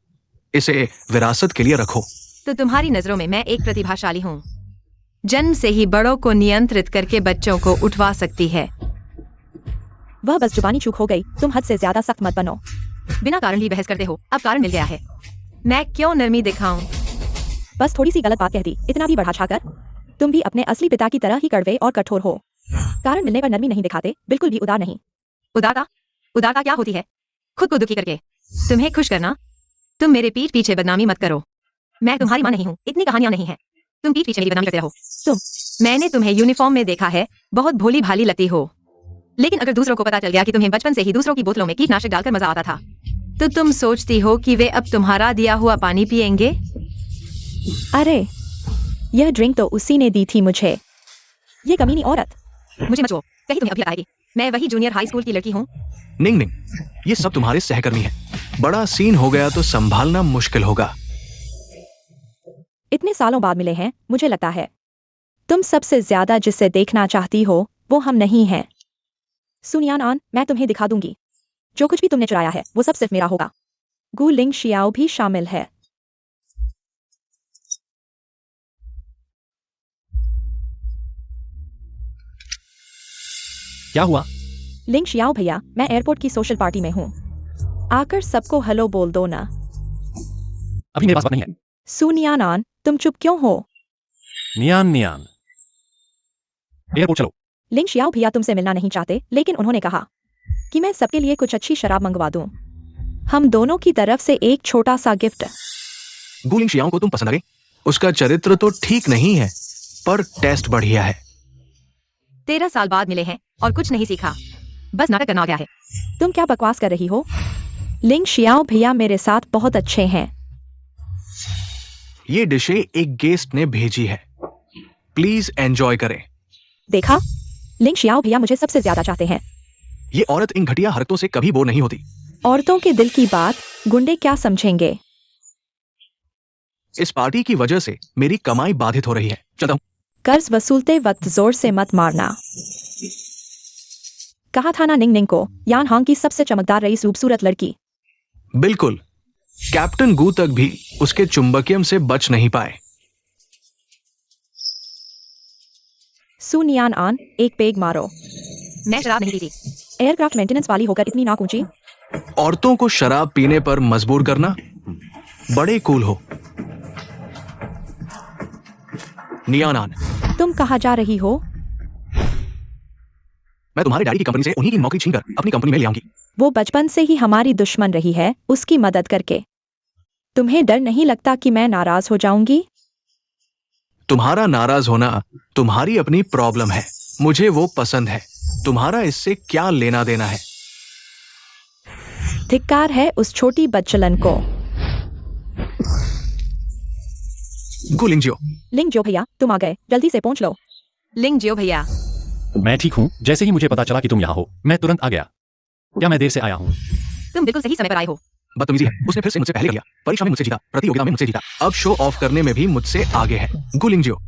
इसे विरासत के लिए रखो। तो तुम्हारी नजरों में मैं एक प्रतिभाशाली हूँ। जन्म से ही बड़ों को नियंत्रित करके बच्चों को उठवा सकती है। वह बस जुबानी चूक हो गई। तुम हद से ज्यादा सख्त मत बनो। बिना कारण ही बहस करते हो। अब कारण मिल गया है। मैं क्यों नरमी दिखाऊं? बस थोड़ी सी गलत बात कह दी, इतना भी बढ़ा छाकर। तुम भी अपने असली पिता की तरह ही कड़वे और कठोर हो। कारण मिलने पर नरमी नहीं दिखाते, बिल्कुल भी उदार नहीं। उदारता क्या होती है? खुद को दुखी करके तुम्हें खुश करना। तुम मेरे पीठ पीछे बदनामी मत करो। मैं तुम्हारी माँ नहीं हूँ, इतनी कहानियां नहीं है। तुम पीठ पीछे मेरी बदनामी करते रहो। मैंने तुम्हें यूनिफॉर्म में देखा है, बहुत भोली भाली लगती हो। लेकिन अगर दूसरों को पता चल गया कि तुम्हें बचपन से ही दूसरों की बोतलों में कीटनाशक डालकर मजा आता था, तो तुम सोचती हो कि वे अब तुम्हारा दिया हुआ पानी पिएंगे? अरे, यह ड्रिंक तो उसी ने दी थी मुझे। ये कमीनी औरत। मुझे मत छुओ, कहीं तुम्हें अभी आएगी। मैं वही जूनियर हाई स्कूल की लड़की हूँ। निंग निंग, ये सब तुम्हारे सहकर्मी हैं। बड़ा सीन हो गया तो संभालना मुश्किल होगा। इतने सालों बाद मिले हैं, मुझे लगता है। तुम सबसे ज्यादा जिसे देखना चाहती हो वो हम नहीं हैं। सुनियान आन, मैं तुम्हें दिखा दूंगी। जो कुछ भी तुमने चुराया है वो सब सिर्फ मेरा होगा। गु लिंग शियाओ भी शामिल है। क्या हुआ? लिंग शियाओ भैया, मैं एयरपोर्ट की सोशल पार्टी में हूँ। आकर सबको हेलो बोल दो ना। अभी मेरे पास वक्त नहीं है। सुनियान आन, तुम चुप क्यों हो? नियान नियान, एयरपोर्ट चलो। लिंग शियाओ भैया तुमसे मिलना नहीं चाहते, लेकिन उन्होंने कहा कि मैं सबके लिए कुछ अच्छी शराब मंगवा दूं। हम दोनों की तरफ से एक छोटा सा गिफ्ट। गुलिंग शियाओ को तुम पसंद आ गई? उसका चरित्र तो ठीक नहीं है, पर टेस्ट बढ़िया है। 13 साल बाद मिले हैं और कुछ नहीं सीखा, बस नाटक करना आ गया है। तुम क्या बकवास कर रही हो? लिंग शियाओ भैया मेरे साथ बहुत अच्छे हैं। ये डिशे एक गेस्ट ने भेजी है, प्लीज एंजॉय करें। देखा, लिंग शियाओ भैया मुझे सबसे ज्यादा चाहते हैं। ये औरत इन घटिया हरकतों से कभी बोर नहीं होती। औरतों के दिल की बात गुंडे क्या समझेंगे? इस पार्टी की वजह से मेरी कमाई बाधित हो रही है। चलता हूं। कर्ज वसूलते वक्त जोर से मत मारना। कहा था ना निंग निंग को, यान हांग की सबसे चमकदार रही खूबसूरत लड़की। बिल्कुल, कैप्टन गू तक भी उसके चुंबकियम से बच नहीं पाए। सू नियान आन, एक पेग मारो। मैं शराब नहीं पीती। एयरक्राफ्ट मेंटेनेंस वाली होकर इतनी नाक ऊंची। औरतों को शराब पीने पर मजबूर करना, बड़े कूल हो। नियानान, तुम कहाँ जा रही हो? मैं तुम्हारे डैडी की कंपनी से उन्हीं की नौकरी छीनकर अपनी कंपनी में ले आऊंगी। वो बचपन से ही हमारी दुश्मन रही है, उसकी मदद करके। तुम्हें डर नहीं लगता कि मैं नाराज हो जाऊंगी? तुम्हारा नाराज होना तुम्हारी अपनी प्रॉब्लम है, मुझे वो पसंद है। तुम्हारा इससे क्या लेना देना है? धिक्कार है उस छोटी बच्चलन को। गुलिंजियो, लिंग जो भैया, तुम आ गए, जल्दी से पहुंच लो। लिंग जियो भैया। मैं ठीक हूँ। जैसे ही मुझे पता चला कि तुम यहाँ हो, मैं तुरंत आ गया। क्या मैं देर से आया हूँ? तुम बिल्कुल सही समय पर आए हो। बदतमीजी है, उसने फिर से मुझसे पहले कर लिया। परीक्षा में मुझसे जीता, प्रतियोगिता में मुझसे जीता, अब शो ऑफ करने में भी मुझसे आगे है। गुलिंजियो,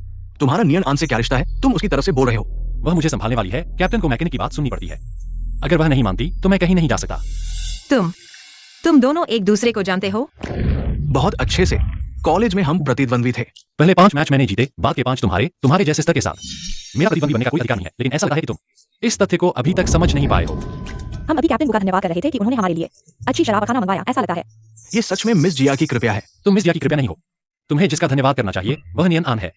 तुम्हारा नियन आन से क्या रिश्ता है? तुम उसकी तरफ से बोल रहे हो। वह मुझे संभालने वाली है। कैप्टन को मैकेनिक की बात सुननी पड़ती है। अगर वह नहीं मानती तो मैं कहीं नहीं जा सकता। तुम दोनों एक दूसरे को जानते हो? बहुत अच्छे से। कॉलेज में हम प्रतिद्वंद्वी थे। पहले 5 मैच मैंने जीते, बाद के 5 तुम्हारे जैसे स्तर के साथ। मेरा प्रतिद्वंदी बनने का कोई अधिकार नहीं है, लेकिन ऐसा लगता है कि तुम इस तथ्य को अभी तक समझ नहीं पाए हो। हम अभी कैप्टन को का धन्यवाद कर रहे थे कि उन्होंने हमारे लिए अच्छी शराब और खाना मंगवाया, ऐसा लगता है। ये सच में मिस जिया की कृपया है। तुम मिस जिया की कृपया नहीं हो। तुम्हें जिसका धन्यवाद करना चाहिए वह नियन आन है।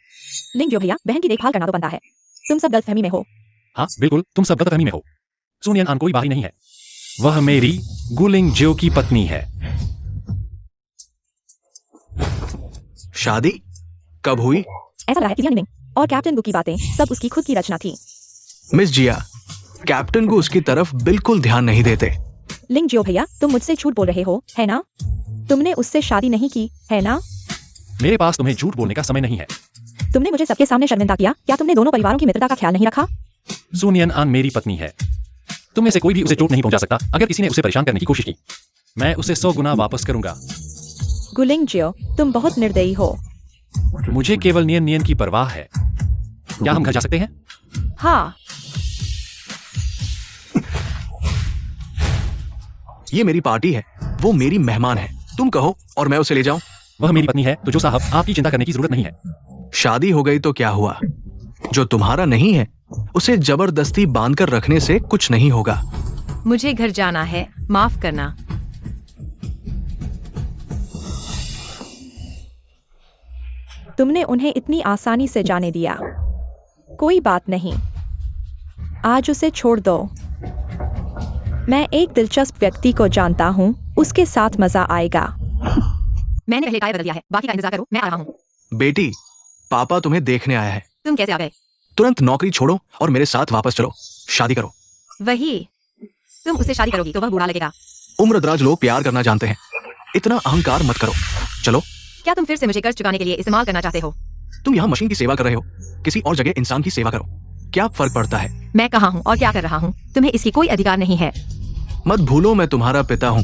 लिंग जो भैया, बहन की देखभाल करना तो बनता है। तुम सब गलतफहमी में हो। हाँ बिल्कुल, तुम सब गलतफहमी में हो। सुनियन आन कोई बाहरी नहीं है, वह मेरी गुलिंग जियो की पत्नी है। शादी कब हुई? ऐसा लगा है कि निंग और कैप्टन गु की बातें सब उसकी खुद की रचना थी। मिस जिया, कैप्टन को उसकी तरफ बिल्कुल ध्यान नहीं देते। लिंग जियो भैया, तुम मुझसे झूठ बोल रहे हो, है ना? तुमने उससे शादी नहीं की, है ना? मेरे पास तुम्हें झूठ बोलने का समय नहीं है। तुमने मुझे सबके सामने शर्मिंदा किया। क्या तुमने दोनों परिवारों की मित्रता का ख्याल नहीं रखा? सुनियन आन मेरी पत्नी है। तुम में से कोई भी उसे चोट नहीं पहुंचा सकता। अगर किसी ने उसे परेशान करने की कोशिश की, मैं उसे 100 गुना वापस करूंगा। गुलिंग जियो, तुम बहुत निर्दयी हो। मुझे केवल नियन की परवाह है। क्या हम घर जा सकते हैं? हाँ, ये मेरी पार्टी है, वो मेरी मेहमान है। तुम कहो और मैं उसे ले जाऊं। वह मेरी पत्नी है, तो जो साहब आपकी चिंता करने की जरूरत नहीं है। शादी हो गई तो क्या हुआ? जो तुम्हारा नहीं है उसे जबरदस्ती बांधकर रखने से कुछ नहीं होगा। मुझे घर जाना है, माफ करना। तुमने उन्हें इतनी आसानी से जाने दिया। कोई बात नहीं, आज उसे छोड़ दो। मैं एक दिलचस्प व्यक्ति को जानता हूँ, उसके साथ मजा आएगा। मैंने पहले टायर बदल दिया है, बाकी का इंतजार करो, मैं आ रहा हूँ। बेटी, पापा तुम्हें देखने आया है। तुम कैसे आ गए? तुरंत नौकरी छोड़ो और मेरे साथ वापस चलो। शादी करो। वही, तुम उससे शादी करोगी तो वह बुरा लगेगा। उम्रदराज लोग प्यार करना जानते हैं, इतना अहंकार मत करो। चलो। क्या तुम फिर से मुझे कर्ज चुकाने के लिए इस्तेमाल करना चाहते हो? तुम यहाँ मशीन की सेवा कर रहे हो, किसी और जगह इंसान की सेवा करो। क्या फर्क पड़ता है? मैं कहाँ हूँ और क्या कर रहा हूँ, तुम्हें इसकी कोई अधिकार नहीं है। मत भूलो मैं तुम्हारा पिता हूँ,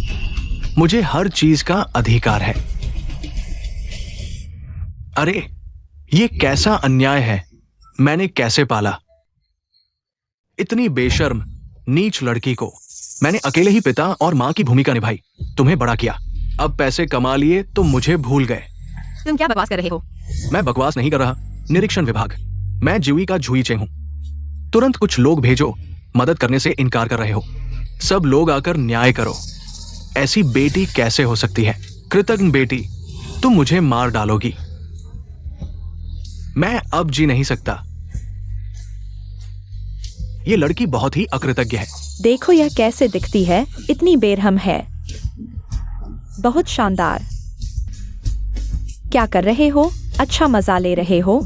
मुझे हर चीज का अधिकार है। अरे ये कैसा अन्याय है, मैंने कैसे पाला इतनी बेशर्म नीच लड़की को। मैंने अकेले ही पिता और माँ की भूमिका निभाई, तुम्हें बड़ा किया। अब पैसे कमा लिए तो मुझे भूल गए। तुम क्या बकवास कर रहे हो? मैं बकवास नहीं कर रहा। निरीक्षण विभाग, मैं जीवी का झुईचे हूं। तुरंत कुछ लोग भेजो, मदद करने से इनकार कर रहे हो। सब लोग आकर न्याय करो। ऐसी बेटी कैसे हो सकती है? कृतज्ञ बेटी, तुम मुझे मार डालोगी। मैं अब जी नहीं सकता। ये लड़की बहुत ही अकृतज्ञ है। देखो यह कैसे दिखती है, इतनी बेरहम है। बहुत शानदार। क्या कर रहे हो? अच्छा मजा ले रहे हो?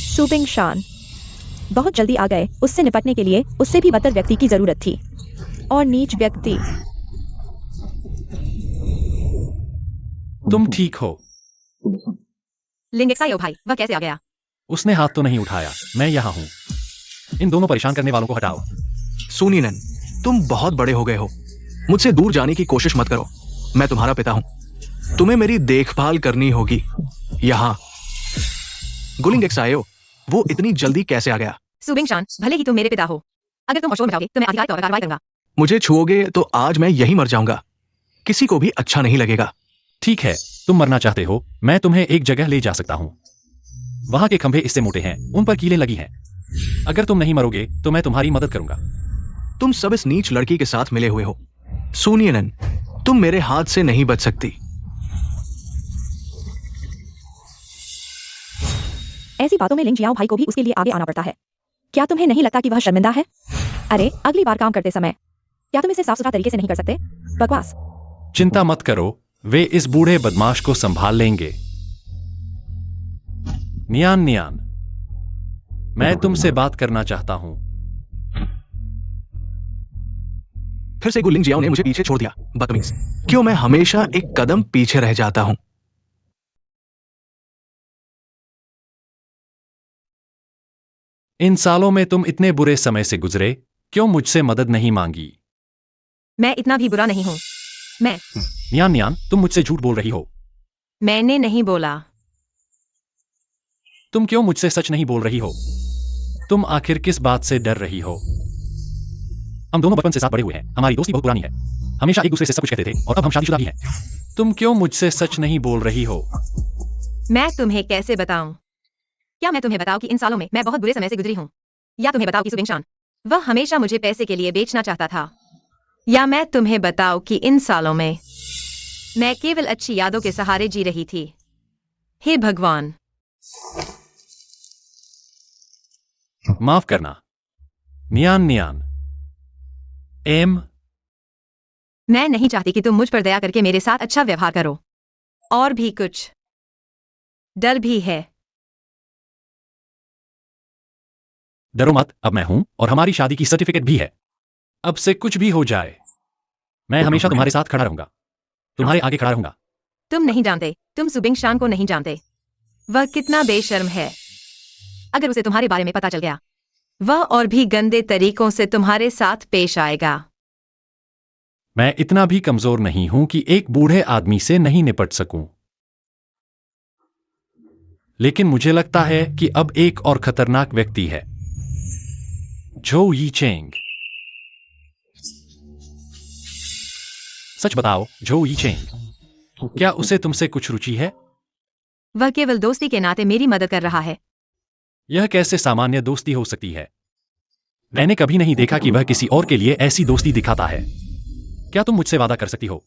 सुबिंग शान, बहुत जल्दी आ गए। उससे निपटने के लिए उससे भी बदतर व्यक्ति की जरूरत थी, और नीच व्यक्ति। तुम ठीक हो? लिंगेक्सायो भाई, वह कैसे आ गया? उसने हाथ तो नहीं उठाया। मैं यहाँ हूँ। इन दोनों परेशान करने वालों को हटाओ। सुनीनन, तुम बहुत बड़े हो गए हो, मुझसे दूर जाने की कोशिश मत करो। मैं तुम्हारा पिता हूं, तुम्हें मेरी देखभाल करनी होगी। यहाँ गुलिंगेक्सायो, वो इतनी जल्दी कैसे आ गया? सुबिंग शान, भले ही तुम मेरे पिता हो, अगर तुम और शोर मचाओगे तो मैं आधिकारिक तौर पर कार्रवाई करूंगा। मुझे छुओगे तो आज मैं यही मर जाऊंगा। किसी को भी अच्छा नहीं लगेगा। ठीक है, तुम मरना चाहते हो, मैं तुम्हें एक जगह ले जा सकता हूं। वहां के खंभे इससे मोटे हैं, उन पर कीलें लगी हैं। अगर तुम नहीं मरोगे तो मैं तुम्हारी मदद करूंगा। तुम सब इस नीच लड़की के साथ मिले हुए हो। सुनिए नन, तुम मेरे हाथ से नहीं बच सकती। ऐसी बातों में लिंग जियाओ भाई को भी उसके लिए आगे आना पड़ता है। क्या तुम्हें नहीं लगता कि वह शर्मिंदा है? अरे अगली बार काम करते समय क्या तुम इसे साफ सुथरा तरीके से नहीं कर सकते? बकवास। चिंता मत करो, वे इस बूढ़े बदमाश को संभाल लेंगे। नियान नियान, मैं तुमसे बात करना चाहता हूं। फिर से गुलिंग जियाओ ने मुझे पीछे छोड़ दिया। बदतमीज, क्यों मैं हमेशा एक कदम पीछे रह जाता हूं? इन सालों में तुम इतने बुरे समय से गुजरे, क्यों मुझसे मदद नहीं मांगी? मैं इतना भी बुरा नहीं हूं। मैं नियान नियान, तुम मुझसे झूठ बोल रही हो। मैंने नहीं बोला। तुम क्यों मुझसे सच नहीं बोल रही हो? तुम आखिर किस बात से डर रही हो? हम दोनों बचपन से साथ बड़े हुए हैं, हमारी दोस्ती बहुत पुरानी है, हमेशा एक दूसरे से सब कुछ कहते थे और अब हम शादीशुदा भी हैं। तुम क्यों मुझसे सच नहीं बोल रही हो? मैं तुम्हें कैसे बताऊं? क्या मैं तुम्हें बताऊं कि इन सालों में मैं बहुत बुरे समय से गुजरी हूं? या तुम्हें बताऊं कि सुबिंग वह हमेशा मुझे पैसे के लिए बेचना चाहता था? या मैं तुम्हें बताऊं कि इन सालों में मैं केवल अच्छी यादों के सहारे जी रही थी? हे भगवान! माफ करना नियान नियान। मैं नहीं चाहती कि तुम मुझ पर दया करके मेरे साथ अच्छा व्यवहार करो। और भी कुछ डर भी है। डरो मत, अब मैं हूं और हमारी शादी की सर्टिफिकेट भी है। अब से कुछ भी हो जाए, मैं हमेशा तुम्हारे साथ खड़ा रहूंगा, तुम्हारे आगे खड़ा रहूंगा। तुम नहीं जानते, तुम सुबिंग शान को नहीं जानते। वह कितना बेशर्म है। अगर उसे तुम्हारे बारे में पता चल गया, वह और भी गंदे तरीकों से तुम्हारे साथ पेश आएगा। मैं इतना भी कमजोर नहीं हूं कि एक बूढ़े आदमी से नहीं निपट सकूं। लेकिन मुझे लगता है कि अब एक और खतरनाक व्यक्ति है, झो यी चेंग। सच बताओ झो यी चेंग, क्या उसे तुमसे कुछ रुचि है? वह केवल दोस्ती के नाते मेरी मदद कर रहा है। यह कैसे सामान्य दोस्ती हो सकती है? मैंने कभी नहीं देखा कि वह किसी और के लिए ऐसी दोस्ती दिखाता है। क्या तुम मुझसे वादा कर सकती हो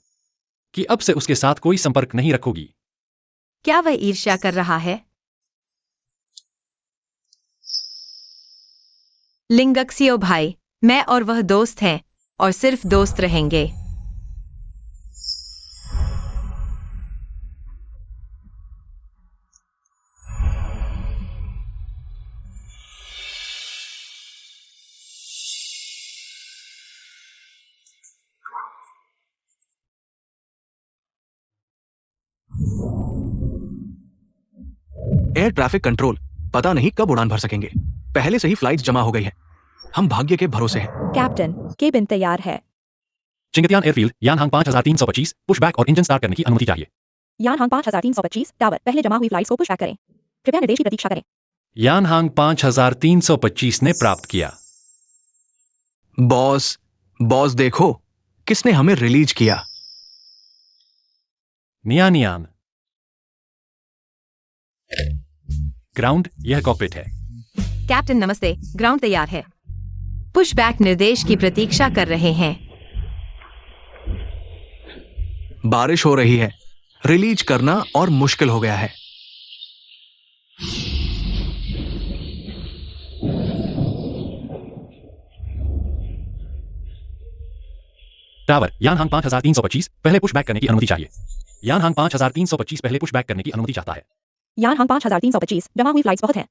कि अब से उसके साथ कोई संपर्क नहीं रखोगी? क्या वह ईर्ष्या कर रहा है? लिंगक्सियो भाई, मैं और वह दोस्त हैं और सिर्फ दोस्त रहेंगे। एयर ट्रैफिक कंट्रोल पता नहीं कब उड़ान भर सकेंगे। पहले से ही फ्लाइट्स जमा हो गई हैं। हम भाग्य के भरोसे हैं। कैप्टन, केबिन तैयार है। चिंगतियान एयरफील्ड, यानहांग 5325, पुशबैक और इंजन स्टार्ट करने की अनुमति चाहिए। यानहांग 5325 टावर, पहले जमा हुई फ्लाइट्स को पुश बैक करें। कृपया निर्देश की प्रतीक्षा करें। यानहांग 5325 ने प्राप्त किया। बॉस देखो, किसने हमें रिलीज किया? नियानियान ग्राउंड, यह कॉकपिट है। कैप्टन नमस्ते, ग्राउंड तैयार है। पुशबैक निर्देश की प्रतीक्षा कर रहे हैं। बारिश हो रही है, रिलीज करना और मुश्किल हो गया है। टावर, यानहांग 5325, पहले पुशबैक करने की अनुमति चाहिए। यानहांग 5325 पहले पुशबैक करने की अनुमति चाहता है। यानहांग 5325, जमा हुई फ्लाइट्स बहुत हैं।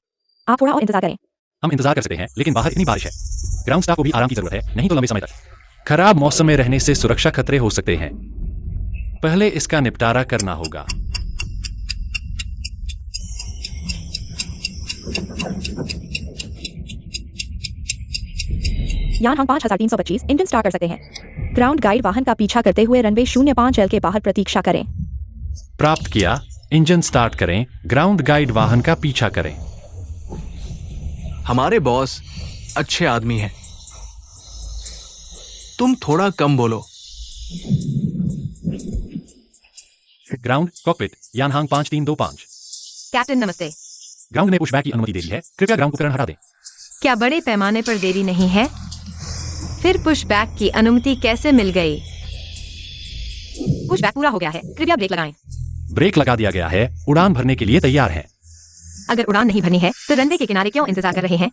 आप थोड़ा और इंतजार करें। हम इंतजार कर सकते हैं, लेकिन बाहर इतनी बारिश है। ग्राउंड स्टाफ को भी आराम की जरूरत है, नहीं तो लंबे समय तक खराब मौसम में रहने से सुरक्षा खतरे हो सकते हैं। पहले इसका निपटारा करना होगा। यानहांग 5325, इंजन स्टार्ट कर सकते हैं। ग्राउंड गाइड वाहन का पीछा करते हुए रनवे 05L के बाहर प्रतीक्षा करें। प्राप्त किया। इंजन स्टार्ट करें, ग्राउंड गाइड वाहन का पीछा करें। हमारे बॉस अच्छे आदमी हैं। तुम थोड़ा कम बोलो। ग्राउंड कॉकपिट यानहांग 5325। कैप्टन नमस्ते। ग्राउंड ने पुशबैक की अनुमति दे दी है, कृपया ग्राउंड उपकरण हटा दें। क्या बड़े पैमाने पर देरी नहीं है? फिर पुशबैक की अनुमति कैसे मिल गई? पुशबैक पूरा हो गया है, कृपया ब्रेक लगाएं। ब्रेक लगा दिया गया है, उड़ान भरने के लिए तैयार है। अगर उड़ान नहीं भरनी है तो रनवे के किनारे क्यों इंतजार कर रहे हैं?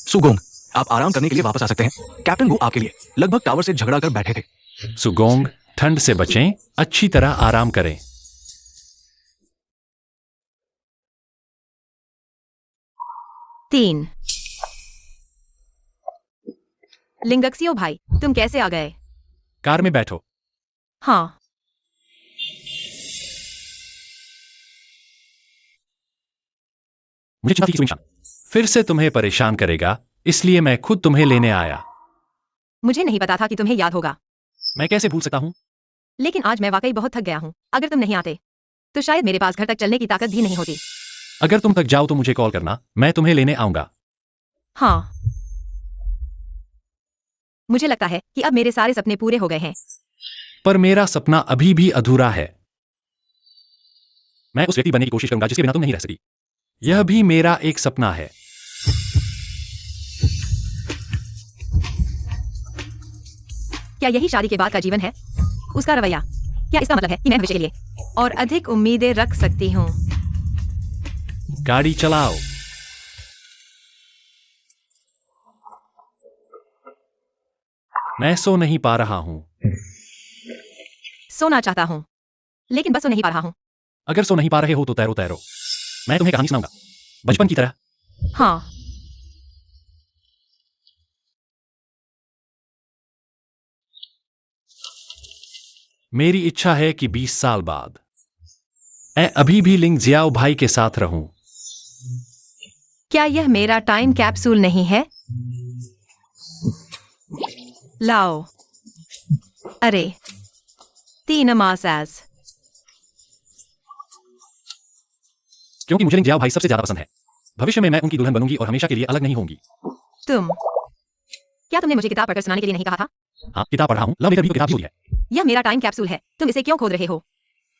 सुगोंग, आप आराम करने के लिए वापस आ सकते हैं। कैप्टन वो आपके लिए लगभग टावर से झगड़ा कर बैठे थे। सुगोंग, ठंड से बचें, अच्छी तरह आराम करें। तीन। लिंगक्सियो भाई, तुम कैसे आ गए? कार में बैठो। हाँ। मुझे चिंता थी कि स्विंग शान फिर से तुम्हें परेशान करेगा, इसलिए मैं खुद तुम्हें लेने आया। मुझे नहीं पता था कि तुम्हें याद होगा, मैं कैसे भूल सकता हूँ? लेकिन आज मैं वाकई बहुत थक गया हूँ। अगर तुम नहीं आते तो शायद मेरे पास घर तक चलने की ताकत भी नहीं होती। अगर तुम थक जाओ तो मुझे कॉल करना, मैं तुम्हें लेने आऊंगा। हाँ। मुझे लगता है कि अब मेरे सारे सपने पूरे हो गए हैं। पर मेरा सपना अभी भी अधूरा है। मैं उस व्यक्ति बनने की कोशिश करूंगा जिसके बिना तुम नहीं रह सकी। यह भी मेरा एक सपना है। क्या यही शादी के बाद का जीवन है? उसका रवैया, क्या इसका मतलब है कि मैं भविष्य के लिए और अधिक उम्मीदें रख सकती हूँ? गाड़ी चलाओ। मैं सो नहीं पा रहा हूं। सोना चाहता हूँ लेकिन बस सो नहीं पा रहा हूँ। अगर सो नहीं पा रहे हो तो तैरो तैरो। मैं तुम्हें कहानी सुनाऊंगा, बचपन की तरह। हाँ। मेरी इच्छा है कि 20 साल बाद मैं अभी भी लिंग जियाओ भाई के साथ रहूं। क्या यह मेरा टाइम कैप्सूल नहीं है? लाओ। अरे, तीन मासाज। क्योंकि मुझे लिंग जियाओ भाई सबसे ज्यादा पसंद है। भविष्य में मैं उनकी दुल्हन बनूंगी और हमेशा के लिए अलग नहीं होंगी। क्या तुमने मुझे किताब पढ़कर सुनाने के लिए नहीं कहा था? हाँ, किताब पढ़ा हूं। लव लेटर भी तो किताब ही होती है। यह मेरा टाइम कैप्सूल है, तुम इसे क्यों खोद रहे हो?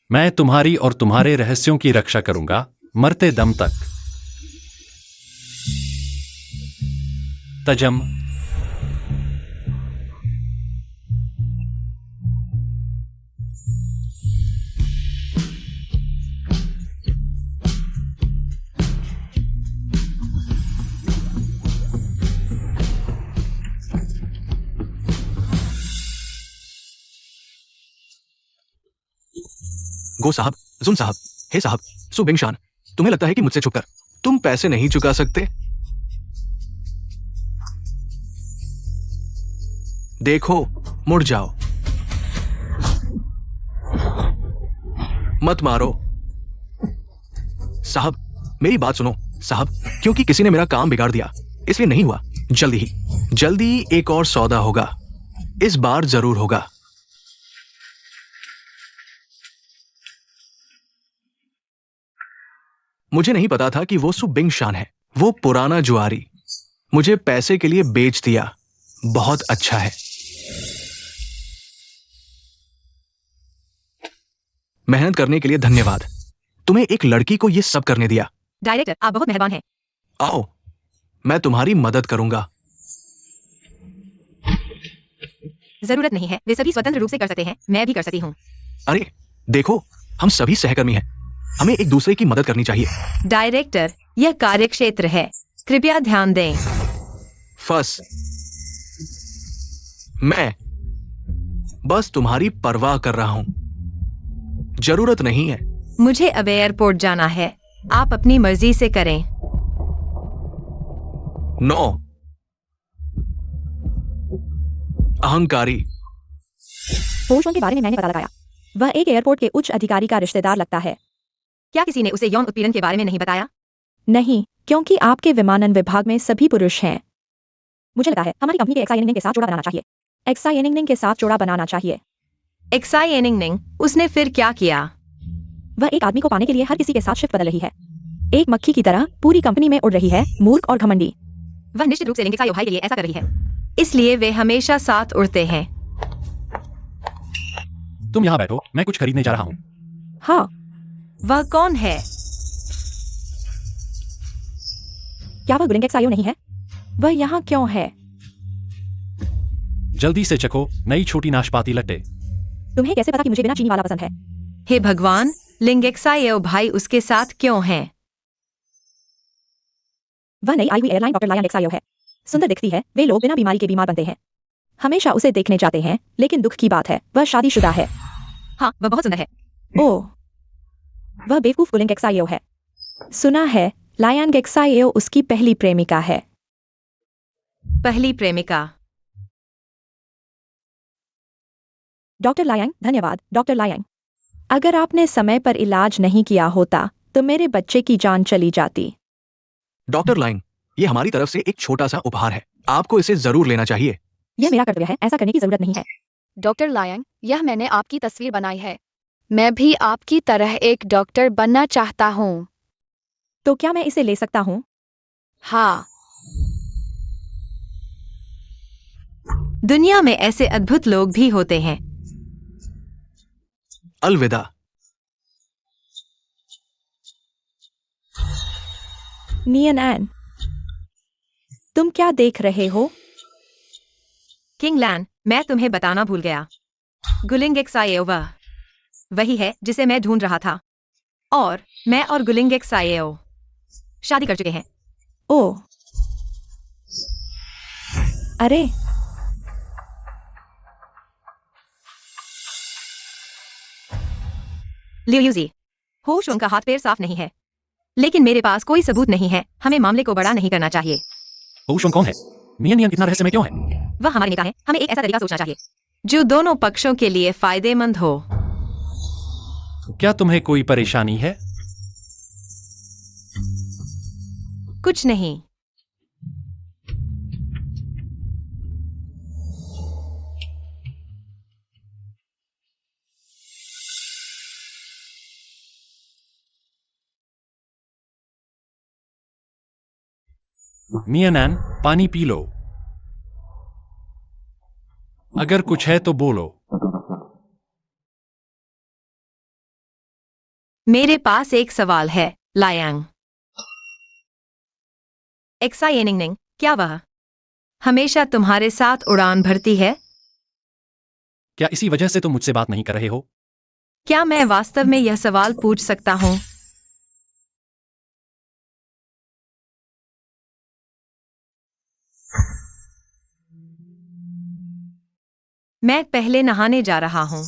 मैं तुम्हारी और तुम्हारे रहस्यों की रक्षा करूंगा, मरते दम तक। तजम। गो साहब, जुन साहब, हे साहब, सुबिंग शान, तुम्हें लगता है कि मुझसे छुपकर तुम पैसे नहीं चुका सकते? देखो, मुड़ जाओ, मत मारो। साहब, मेरी बात सुनो साहब, क्योंकि किसी ने मेरा काम बिगाड़ दिया, इसलिए नहीं हुआ। जल्दी ही एक और सौदा होगा। इस बार जरूर होगा। मुझे नहीं पता था कि वो सुबिंग शान है, वो पुराना जुआरी। मुझे पैसे के लिए बेच दिया। बहुत अच्छा है। मेहनत करने के लिए धन्यवाद। तुम्हें एक लड़की को ये सब करने दिया। डायरेक्टर, आप बहुत मेहरबान हैं। आओ, मैं तुम्हारी मदद करूंगा। जरूरत नहीं है, वे सभी स्वतंत्र रूप से कर सकते हैं, मैं भी कर सकती हूँ। अरे देखो, हम सभी सहकर्मी हैं, हमें एक दूसरे की मदद करनी चाहिए। डायरेक्टर, यह कार्यक्षेत्र है, कृपया ध्यान दें। फस, मैं बस तुम्हारी परवाह कर रहा हूं, जरूरत नहीं है। मुझे अब एयरपोर्ट जाना है, आप अपनी मर्जी से करें। नो, अहंकारी। पोषण के बारे में मैंने पता लगाया, वह एक एयरपोर्ट के उच्च अधिकारी का रिश्तेदार लगता है। क्या किसी ने उसे यौन उत्पीड़न के बारे में नहीं बताया? नहीं, क्योंकि आपके विमानन विभाग में सभी पुरुष हैं। मुझे लगता है हमारी कंपनी के एक्साइनिंग के साथ जोड़ा बनाना चाहिए। एक्साइनिंग के साथ जोड़ा बनाना चाहिए। एक्साइनिंग, उसने फिर क्या किया? वह एक आदमी को पाने के लिए हर किसी के साथ शिफ्ट बदल रही है, एक मक्खी की तरह पूरी कंपनी में उड़ रही है, मूर्ख और घमंडी। वह निश्चित रूप से लिंग भाई के लिए ऐसा कर रही है। इसलिए वे हमेशा साथ उड़ते हैं। तुम यहाँ बैठो, मैं कुछ खरीदने जा रहा हूँ। हाँ, वह कौन है? क्या वह गुलिंग एक्सायो नहीं है? वह यहाँ क्यों है? जल्दी से चखो नई छोटी नाशपाती लट्टे। तुम्हें कैसे पता कि मुझे बिना चीनी वाला पसंद है? हे भगवान, लिंगेक्सायो भाई उसके साथ क्यों हैं? वह नई आई हुई एयरलाइन डॉक्टर लायन एक्सायो है। सुंदर दिखती है। वे लोग बिना बीमारी के बीमार बनते हैं। हमेशा उसे देखने जाते हैं, लेकिन दुख की बात है वह शादीशुदा है। हाँ, वह बहुत सुंदर है। ओह, वह बेवकूफ गुलिंग एक्सायो है। सुना है लायन एक्सायो उसकी पहली प्रेमिका है। पहली प्रेमिका। डॉक्टर लायंग, धन्यवाद डॉक्टर लायंग। अगर आपने समय पर इलाज नहीं किया होता तो मेरे बच्चे की जान चली जाती। डॉक्टर लाइन, ये हमारी तरफ से एक छोटा सा उपहार है, आपको इसे जरूर लेना चाहिए। यह मेरा कर्तव्य है, ऐसा करने की जरूरत नहीं है। डॉक्टर लायंग, यह मैंने आपकी तस्वीर बनाई है। मैं भी आपकी तरह एक डॉक्टर बनना चाहता हूँ। तो क्या मैं इसे ले सकता हूँ? हाँ। दुनिया में ऐसे अद्भुत लोग भी होते हैं। अलविदा। नियन एन, तुम क्या देख रहे हो? किंग लैन, मैं तुम्हें बताना भूल गया। गुलिंग एक्सायो वही है जिसे मैं ढूंढ रहा था। और मैं और गुलिंग एक्सायो शादी कर चुके हैं। ओह, अरे लियूजी, होशुंग का हाथ पैर साफ नहीं है, लेकिन मेरे पास कोई सबूत नहीं है। हमें मामले को बड़ा नहीं करना चाहिए। होशुंग कौन है? नियन नियन इतना रहस्यमय क्यों है? वह हमारे नेता है। हमें एक ऐसा तरीका सोचना चाहिए जो दोनों पक्षों के लिए फायदेमंद हो। क्या तुम्हें कोई परेशानी है? कुछ नहीं। नियन, पानी पी लो। अगर कुछ है तो बोलो। मेरे पास एक सवाल है, लायांग। एक्साइनिंग, क्या वह हमेशा तुम्हारे साथ उड़ान भरती है? क्या इसी वजह से तुम मुझसे बात नहीं कर रहे हो? क्या मैं वास्तव में यह सवाल पूछ सकता हूँ? मैं पहले नहाने जा रहा हूँ।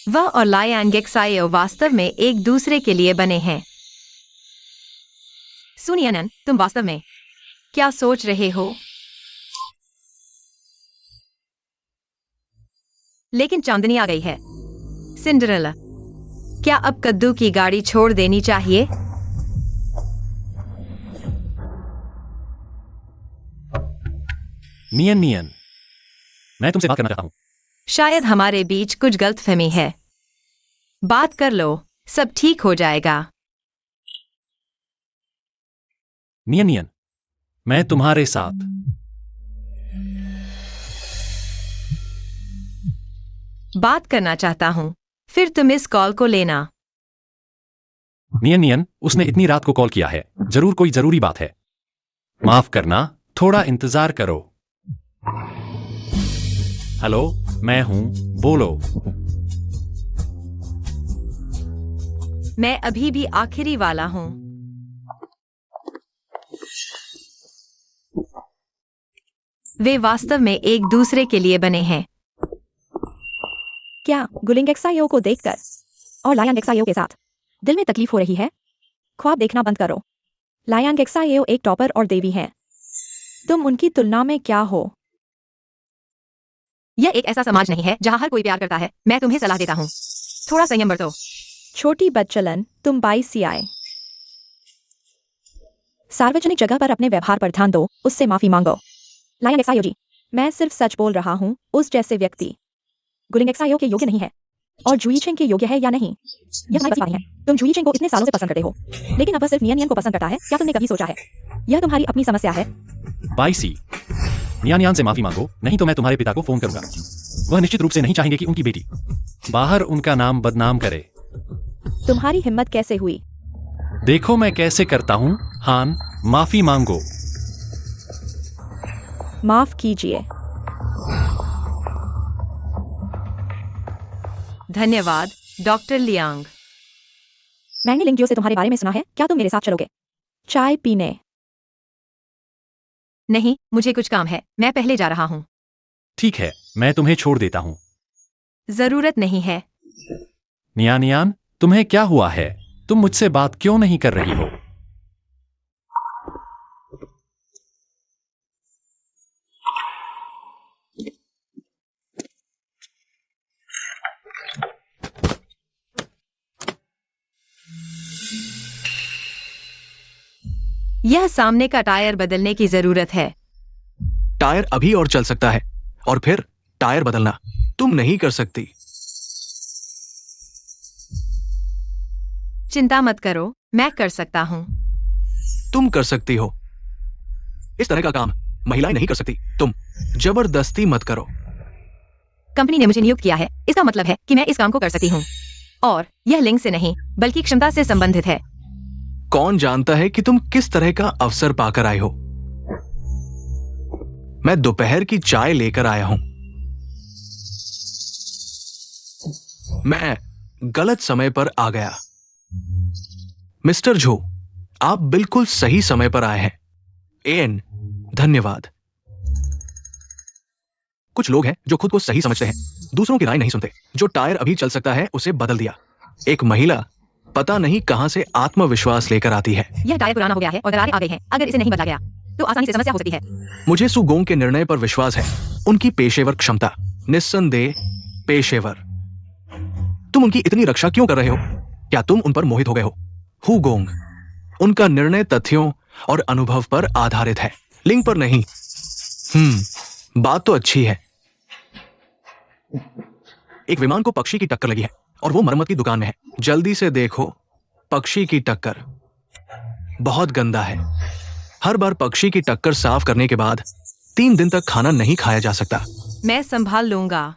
वह और लायांग एक्सायो वास्तव में एक दूसरे के लिए बने हैं। सुनियनन, तुम वास्तव में क्या सोच रहे हो? लेकिन चांदनी आ गई है। सिंड्रेला, क्या अब कद्दू की गाड़ी छोड़ देनी चाहिए? नियन नियन, मैं तुमसे बात करना चाहता हूँ। शायद हमारे बीच कुछ गलतफहमी है। बात कर लो, सब ठीक हो जाएगा। नियन नियन, मैं तुम्हारे साथ। बात करना चाहता हूँ, फिर तुम इस कॉल को लेना। नियन नियन, उसने इतनी रात को कॉल किया है, जरूर कोई जरूरी बात है। माफ करना, थोड़ा इंतजार करो। हेलो, मैं हूं, बोलो। मैं अभी भी आखिरी वाला हूँ। वे वास्तव में एक दूसरे के लिए बने हैं। क्या गुलिंग एक्सायो को देखकर और लायन एक्सायो के साथ दिल में तकलीफ हो रही है? ख्वाब देखना बंद करो। लायन एक्सायो एक टॉपर और देवी हैं। तुम उनकी तुलना में क्या हो? यह एक ऐसा समाज नहीं है जहाँ हर कोई प्यार करता है। मैं तुम्हें सलाह देता हूँ, थोड़ा संयम बरतो। छोटी बच्चलन, तुम 22 सी आए। सार्वजनिक जगह पर अपने व्यवहार पर ध्यान दो, उससे माफी मांगो। लायन एक्सायो जी, मैं सिर्फ सच बोल रहा हूँ, उस जैसे व्यक्ति गुलिंग एक्सायो के योग्य नहीं है और जूई चिंग के योग्य है या नहीं, यह तुम्हारी बस है। तुम जूई चिंग को इतने सालों से पसंद करते हो, लेकिन अब वह सिर्फ नियन नियन को पसंद करता है। क्या तुमने कभी सोचा है यह तुम्हारी अपनी समस्या है? बाई सी, नियान नियान से माफी मांगो, नहीं तो मैं तुम्हारे पिता को फोन करूंगा। वह निश्चित रूप से नहीं चाहेंगे कि उनकी बेटी बाहर उनका नाम बदनाम करे। तुम्हारी हिम्मत कैसे हुई? देखो मैं कैसे करता हूँ। हान, माफी मांगो। माफ कीजिए। धन्यवाद डॉक्टर लियांग। मैंने लिंगजियो से तुम्हारे बारे में सुना है, क्या तुम मेरे साथ चलोगे चाय पीने? नहीं, मुझे कुछ काम है, मैं पहले जा रहा हूँ। ठीक है, मैं तुम्हें छोड़ देता हूँ। जरूरत नहीं है। नियान नियान, तुम्हें क्या हुआ है? तुम मुझसे बात क्यों नहीं कर रही हो? यह सामने का टायर बदलने की जरूरत है। टायर अभी और चल सकता है और फिर टायर बदलना तुम नहीं कर सकती। चिंता मत करो, मैं कर सकता हूँ। तुम कर सकती हो। इस तरह का काम महिलाएं नहीं कर सकती। तुम जबरदस्ती मत करो। कंपनी ने मुझे नियुक्त किया है, इसका मतलब है कि मैं इस काम को कर सकती हूँ। और यह लिंग से नहीं बल्कि क्षमता से संबंधित है। कौन जानता है कि तुम किस तरह का अवसर पाकर आए हो? मैं दोपहर की चाय लेकर आया हूं। मैं गलत समय पर आ गया। मिस्टर झो, आप बिल्कुल सही समय पर आए हैं। एन, धन्यवाद। कुछ लोग हैं जो खुद को सही समझते हैं, दूसरों की राय नहीं सुनते। जो टायर अभी चल सकता है उसे बदल दिया। एक महिला पता नहीं कहां से आत्मविश्वास लेकर आती है। यह टायर पुराना हो गया है और दरारें आ गई हैं। अगर इसे नहीं बदला गया तो आसानी से समस्या हो सकती है। मुझे सु गोंग के निर्णय पर विश्वास है। उनकी पेशेवर क्षमता, निस्संदेह पेशेवर। तुम उनकी इतनी रक्षा क्यों कर रहे हो? क्या तुम उन पर मोहित हो गए हो? हु गोंग, उनका निर्णय तथ्यों और अनुभव पर आधारित है, लिंग पर नहीं। बात तो अच्छी है। एक विमान को पक्षी की टक्कर लगी है और वो मरम्मत की दुकान में है। जल्दी से देखो, पक्षी की टक्कर बहुत गंदा है। हर बार पक्षी की टक्कर साफ करने के बाद 3 दिन तक खाना नहीं खाया जा सकता। मैं संभाल लूंगा।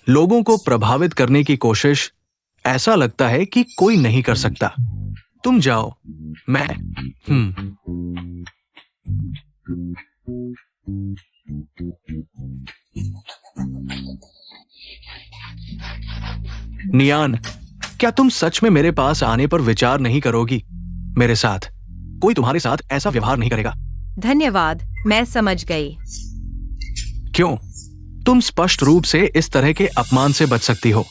लोगों को प्रभावित करने की कोशिश ऐसा लगता है कि कोई नहीं कर सकता। तुम जाओ, मैं नियान, क्या तुम सच में मेरे पास आने पर विचार नहीं करोगी? मेरे साथ कोई तुम्हारे साथ ऐसा व्यवहार नहीं करेगा। धन्यवाद, मैं समझ गई। क्यों? तुम स्पष्ट रूप से इस तरह के अपमान से बच सकती हो।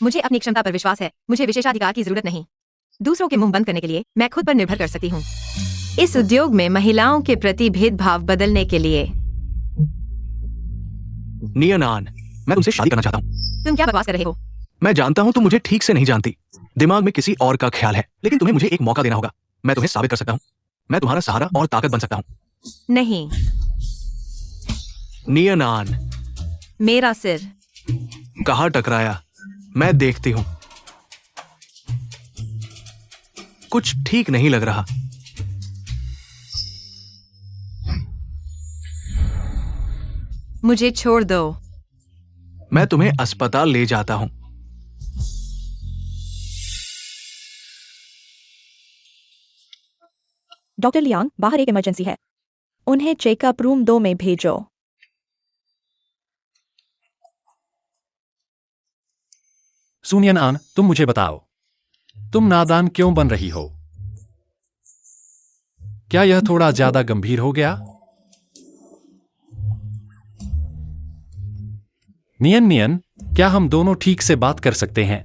मुझे अपनी क्षमता पर विश्वास है। मुझे विशेषाधिकार की जरूरत नहीं। दूसरों के मुंह बंद करने के लिए मैं खुद पर निर्भर कर सकती हूँ। इस उद्योग में महिलाओं के प्रति भेदभाव बदलने के लिए। नियनान, मैं तुमसे शादी करना चाहता हूँ। तुम क्या बकवास कर रहे हो? मैं जानता हूं तुम मुझे ठीक से नहीं जानती। दिमाग में किसी और का ख्याल है, लेकिन तुम्हें मुझे एक मौका देना होगा। मैं तुम्हें साबित कर सकता हूं। मैं तुम्हारा सहारा और ताकत बन सकता हूं। नहीं। नियनान, मेरा सिर। कहाँ टकराया? मैं देखती हूं। कुछ ठीक नहीं लग रहा। मुझे छोड़ दो। मैं तुम्हें अस्पताल ले जाता हूं। डॉक्टर लियांग, बाहर एक इमरजेंसी है। उन्हें चेकअप रूम 2 में भेजो। सुनियन आन, तुम मुझे बताओ, तुम नादान क्यों बन रही हो? क्या यह थोड़ा ज्यादा गंभीर हो गया? नियन नियन, क्या हम दोनों ठीक से बात कर सकते हैं?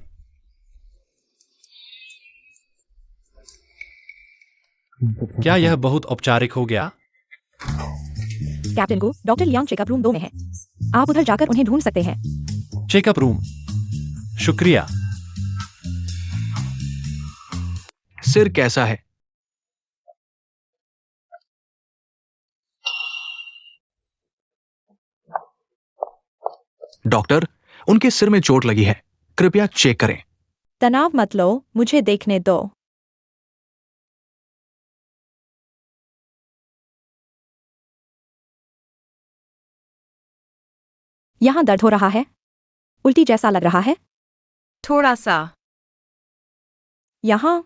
क्या यह बहुत औपचारिक हो गया? कैप्टन को डॉक्टर लियांग चेकअप रूम 2 में है। आप उधर जाकर उन्हें ढूंढ सकते हैं। Checkup room? शुक्रिया। सिर कैसा है? डॉक्टर, उनके सिर में चोट लगी है, कृपया चेक करें। तनाव मत लो, मुझे देखने दो। यहाँ दर्द हो रहा है? उल्टी जैसा लग रहा है? थोड़ा सा। यहाँ?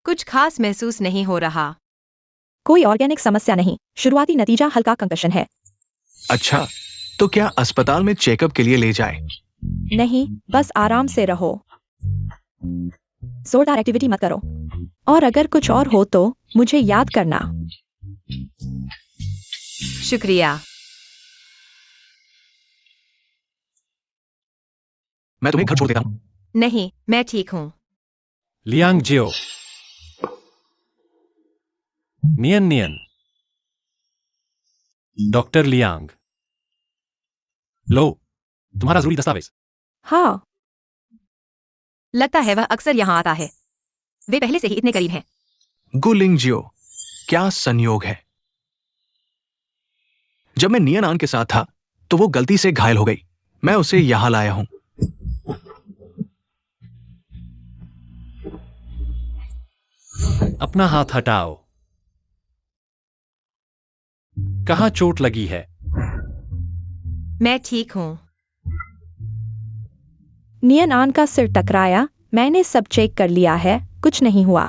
कुछ खास महसूस नहीं हो रहा। कोई ऑर्गेनिक समस्या नहीं, शुरुआती नतीजा हल्का कंकशन है। अच्छा, तो क्या अस्पताल में चेकअप के लिए ले जाए? नहीं, बस आराम से रहो। जोरदार एक्टिविटी मत करो। और अगर कुछ और हो तो मुझे याद करना। शुक्रिया। मैं तुम्हें घर छोड़ देता हूँ। नहीं, मैं ठीक हूँ। लियांग जियो। नियन नियन। Doctor Liang. लो, तुम्हारा जरूरी दस्तावेज। हाँ, लगता है वह अक्सर यहाँ आता है। वे पहले से ही इतने करीब हैं। गुलिंग जियो, क्या संयोग है। जब मैं नियन आन के साथ था तो वो गलती से घायल हो गई। मैं उसे यहां लाया हूं। अपना हाथ हटाओ। कहाँ चोट लगी है? मैं ठीक हूँ। नियन आन का सिर टकराया, मैंने सब चेक कर लिया है, कुछ नहीं हुआ।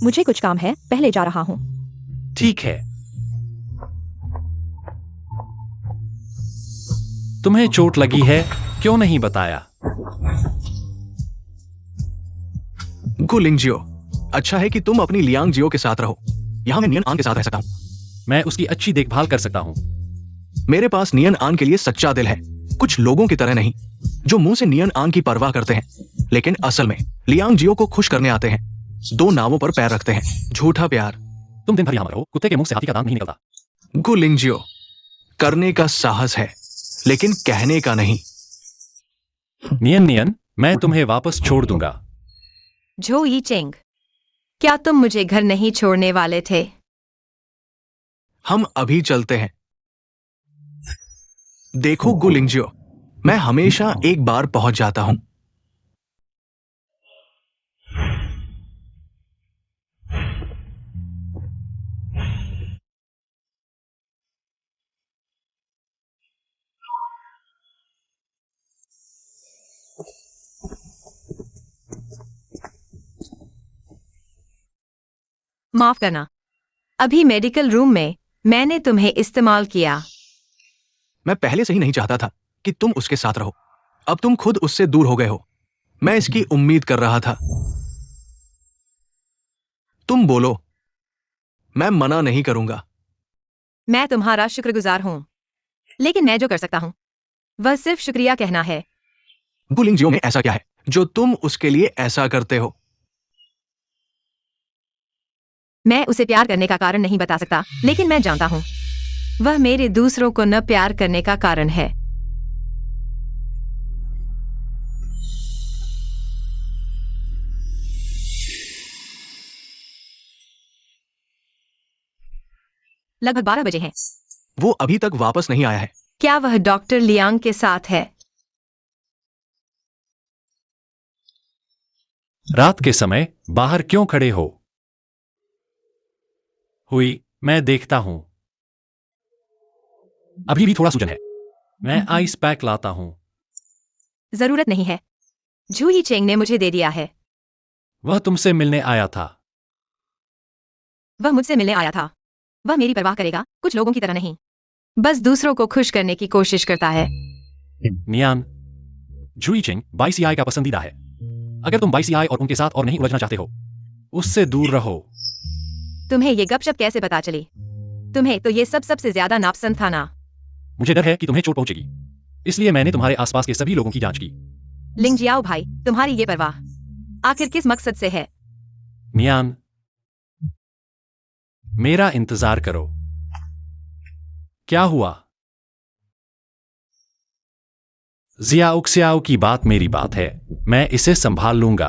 मुझे कुछ काम है, पहले जा रहा हूँ। ठीक है। तुम्हें चोट लगी है, क्यों नहीं बताया? गुलिंग जियो, अच्छा है कि तुम अपनी लियांग जियो के साथ रहो। यहां मैं नियन आन के साथ रह सकता हूं। मैं उसकी अच्छी देखभाल कर सकता हूं। मेरे पास नियन आन के लिए सच्चा दिल है, कुछ लोगों की तरह नहीं जो मुंह से नियन आन की परवाह करते हैं लेकिन असल में लियांग जियो को खुश करने आते हैं। दो नावों पर पैर रखते हैं, झूठा प्यार। तुम दिन भर यहां रहो, कुत्ते के मुंह से हाथी का दांत नहीं निकलता। गुलिंग जियो, करने का साहस है लेकिन कहने का नहीं। नियन नियन, मैं तुम्हें वापस छोड़ दूंगा। झो यी चेंग, क्या तुम मुझे घर नहीं छोड़ने वाले थे? हम अभी चलते हैं। देखो गुलिंग जियो, मैं हमेशा एक बार पहुंच जाता हूं। माफ करना, अभी मेडिकल रूम में मैंने तुम्हें इस्तेमाल किया। मैं पहले से ही नहीं चाहता था कि तुम उसके साथ रहो। अब तुम खुद उससे दूर हो गए हो। मैं इसकी उम्मीद कर रहा था। तुम बोलो, मैं मना नहीं करूंगा। मैं तुम्हारा शुक्रगुजार हूँ, लेकिन मैं जो कर सकता हूँ वह सिर्फ शुक्रिया कहना है। गुलिंग जियो में ऐसा क्या है जो तुम उसके लिए ऐसा करते हो? मैं उसे प्यार करने का कारण नहीं बता सकता, लेकिन मैं जानता हूँ वह मेरे दूसरों को न प्यार करने का कारण है। लगभग 12 बजे हैं। वो अभी तक वापस नहीं आया है। क्या वह डॉक्टर लियांग के साथ है? रात के समय बाहर क्यों खड़े हो? हुई, मैं देखता हूं। अभी भी थोड़ा सूजन है। मैं आइस पैक लाता हूं। जरूरत नहीं है, झू ही चेंग ने मुझे दे दिया है। वह तुमसे मिलने आया था। वह मुझसे मिलने आया था। वह मेरी परवाह करेगा, कुछ लोगों की तरह नहीं। बस दूसरों को खुश करने की कोशिश करता है। नियान, जुई चिंग बाईसीआई का पसंदीदा है। अगर तुम बाईसीआई और उनके साथ और नहीं उलझना चाहते हो, उससे दूर रहो। तुम्हें ये गपशप कैसे पता चली? तुम्हें तो ये सब सबसे ज्यादा नापसंद था ना? मुझे डर है कि तुम्हें चोट पहुंचेगी, इसलिए मैंने तुम्हारे आसपास के सभी लोगों की जांच की। लिंगजियाओ भाई, तुम्हारी ये परवाह आखिर किस मकसद से है? नियान, मेरा इंतजार करो। क्या हुआ? जियाओ क्सियाओ की बात मेरी बात है, मैं इसे संभाल लूंगा।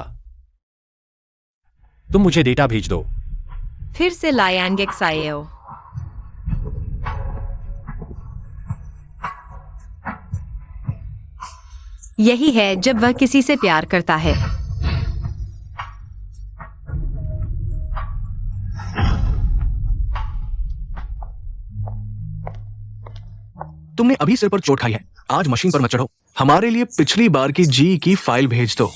तुम मुझे डेटा भेज दो। फिर से लायांगिक सायो। यही है जब वह किसी से प्यार करता है। तुमने अभी सिर पर चोट खाई है, आज मशीन पर मत चढ़ो। हमारे लिए पिछली बार की जी की फाइल भेज दो।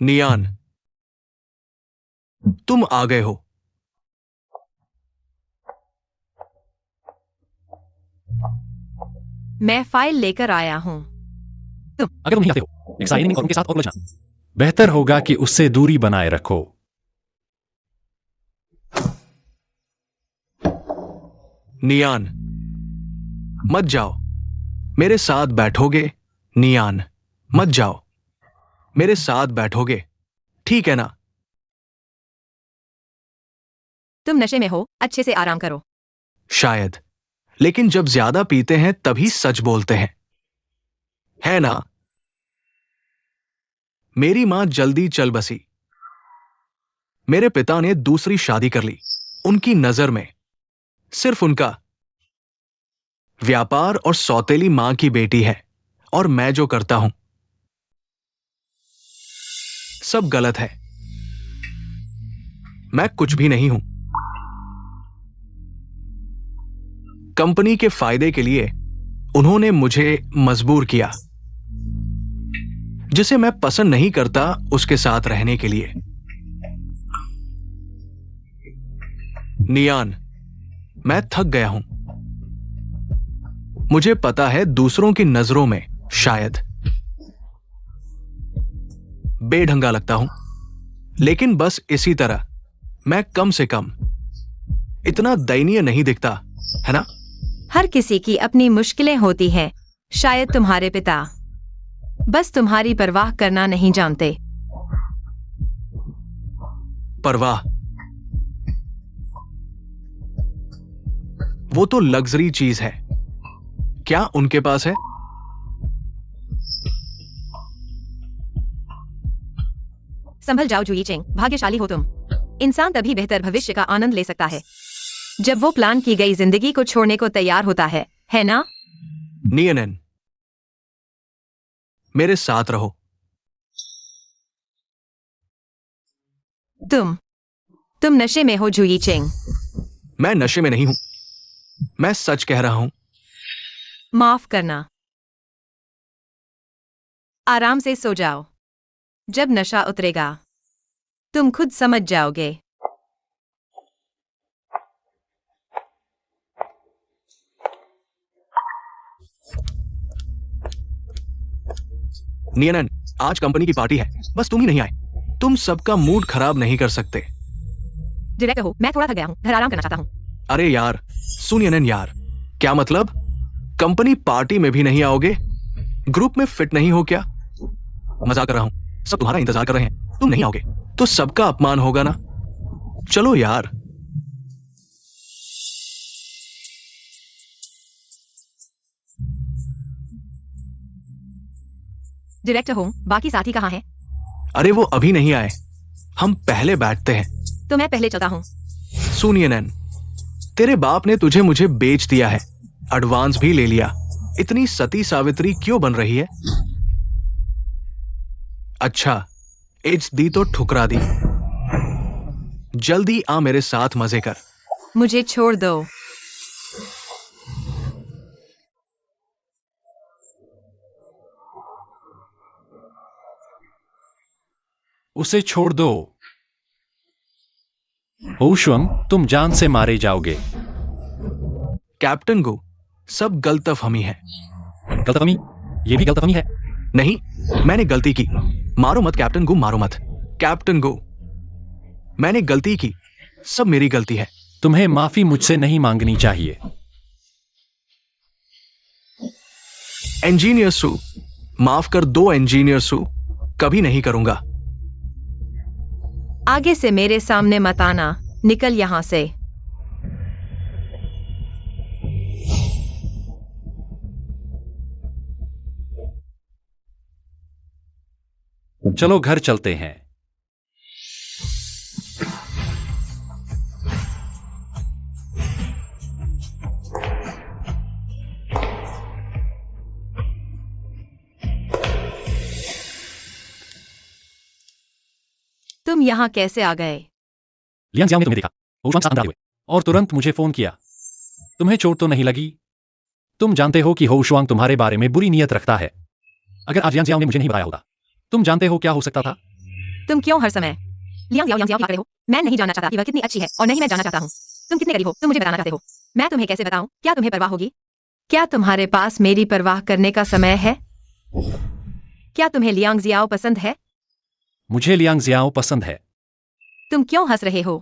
नियान, तुम आ गए हो। मैं फाइल लेकर आया हूं। अगर तुम नहीं आते हो, एक्साइनिंग और उनके साथ और उलझना। बेहतर होगा कि उससे दूरी बनाए रखो। नियान, मत जाओ। मेरे साथ बैठोगे? नियान, मत जाओ। मेरे साथ बैठोगे, ठीक है ना? तुम नशे में हो, अच्छे से आराम करो। शायद, लेकिन जब ज्यादा पीते हैं तभी सच बोलते हैं, है ना? मेरी मां जल्दी चल बसी। मेरे पिता ने दूसरी शादी कर ली। उनकी नजर में सिर्फ उनका व्यापार और सौतेली मां की बेटी है, और मैं जो करता हूं सब गलत है। मैं कुछ भी नहीं हूं। कंपनी के फायदे के लिए उन्होंने मुझे मजबूर किया, जिसे मैं पसंद नहीं करता उसके साथ रहने के लिए। नियान, मैं थक गया हूं। मुझे पता है दूसरों की नजरों में शायद बेढंगा लगता हूं, लेकिन बस इसी तरह मैं कम से कम इतना दयनीय नहीं दिखता, है ना? हर किसी की अपनी मुश्किलें होती हैं। शायद तुम्हारे पिता बस तुम्हारी परवाह करना नहीं जानते। परवाह, वो तो लग्जरी चीज है। क्या उनके पास है? संभल जाओ जुई चिंग, भाग्यशाली हो तुम। इंसान तभी बेहतर भविष्य का आनंद ले सकता है जब वो प्लान की गई जिंदगी को छोड़ने को तैयार होता है ना? नियनन, मेरे साथ रहो। तुम नशे में हो जुई चिंग। मैं नशे में नहीं हूं, मैं सच कह रहा हूं। माफ करना। आराम से सो जाओ। जब नशा उतरेगा तुम खुद समझ जाओगे। नियनन, आज कंपनी की पार्टी है, बस तुम ही नहीं आए। तुम सबका मूड खराब नहीं कर सकते। डायरेक्टर हो, मैं थोड़ा थक गया हूं, घर आराम करना चाहता हूं। अरे यार, सुन नियनन यार, क्या मतलब? कंपनी पार्टी में भी नहीं आओगे? ग्रुप में फिट नहीं हो क्या? मजाक कर रहा हूं, सब तुम्हारा इंतजार कर रहे हैं। तुम नहीं आओगे तो सबका अपमान होगा ना। चलो यार। डायरेक्टर हो, बाकी साथी कहाँ हैं? अरे वो अभी नहीं आए, हम पहले बैठते हैं। तो मैं पहले चलता हूं। सुनिए, तेरे बाप ने तुझे मुझे बेच दिया है, एडवांस भी ले लिया। इतनी सती सावित्री क्यों बन रही है? अच्छा, एड्स दी तो ठुकरा दी। जल्दी आ मेरे साथ मजे कर। मुझे छोड़ दो। उसे छोड़ दो। ओशुअंग, तुम जान से मारे जाओगे। कैप्टन गो, सब गलतफहमी है। गलतफहमी? ये भी गलतफहमी है। नहीं, मैंने गलती की। मारो मत कैप्टन गो, मारो मत कैप्टन गो। मैंने गलती की, सब मेरी गलती है। तुम्हें माफी मुझसे नहीं मांगनी चाहिए। इंजीनियर सू, माफ कर दो इंजीनियर सू, कभी नहीं करूंगा। आगे से मेरे सामने मत आना, निकल यहां से। चलो घर चलते हैं। तुम यहाँ कैसे आ गए? लियांग जियाओ ने तुम्हें देखा, होशवांग साथ अंदर आए हुए, और तुरंत मुझे फोन किया। तुम्हें चोट तो नहीं लगी? तुम जानते हो कि होशवांग तुम्हारे बारे में बुरी नीयत रखता है। अगर आज लियांग जियाओ ने मुझे नहीं बताया होता, तुम जानते हो क्या हो सकता था? तुम क्यों हर समय लियांग जियाओ क्या कर रहे हो? मैं नहीं जानना चाहता कि वह कितनी अच्छी है, और नहीं मैं जानना चाहता हूँ तुम कितने गरीब हो। तुम मुझे बताना चाहते हो, मैं तुम्हें कैसे बताऊं? क्या तुम्हें परवाह होगी? क्या तुम्हारे पास मेरी परवाह करने का समय है? क्या तुम्हें लियांग जियाओ पसंद है? मुझे लियांग जियाओ पसंद है। तुम क्यों हंस रहे हो?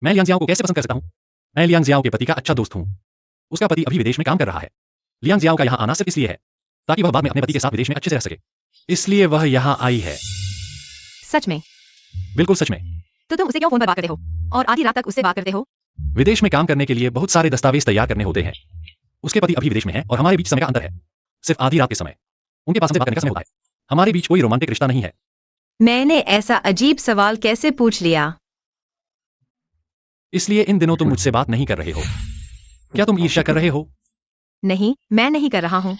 मैं लियांग जियाओ को कैसे पसंद कर सकता हूँ? मैं लियांग जियाओ के पति का अच्छा दोस्त हूँ। उसका पति अभी विदेश में काम कर रहा है। लियांग जियाओ का यहाँ आना सिर्फ इसलिए है ताकि वह बाद में अपने पति के साथ विदेश में अच्छे से रह सके, इसलिए वह यहाँ आई है। सच में? बिल्कुल सच में। तो तुम उसे क्यों फोन पर बात करते हो और आधी रात तक उससे बात करते हो? विदेश में काम करने के लिए बहुत सारे दस्तावेज तैयार करने होते हैं। उसके पति अभी विदेश में है और हमारे बीच समय का अंतर है सिर्फ आधी रात के समय। उनके पास हमसे बात करने का समय होता है। हमारे बीच कोई रोमांटिक रिश्ता नहीं है। मैंने ऐसा अजीब सवाल कैसे पूछ लिया? इसलिए इन दिनों तुम मुझसे बात नहीं कर रहे हो। क्या तुम ईर्ष्या कर रहे हो? नहीं, मैं नहीं कर रहा हूँ।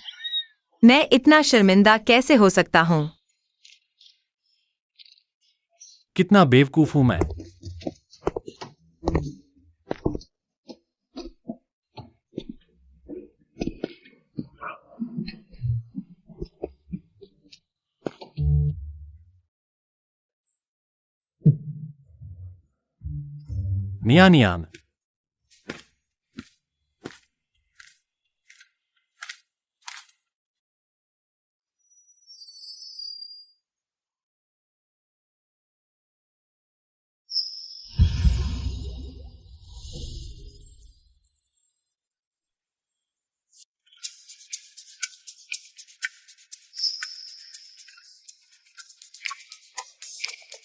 मैं इतना शर्मिंदा कैसे हो सकता हूँ? कितना बेवकूफ हूं मैं। नियान नियान,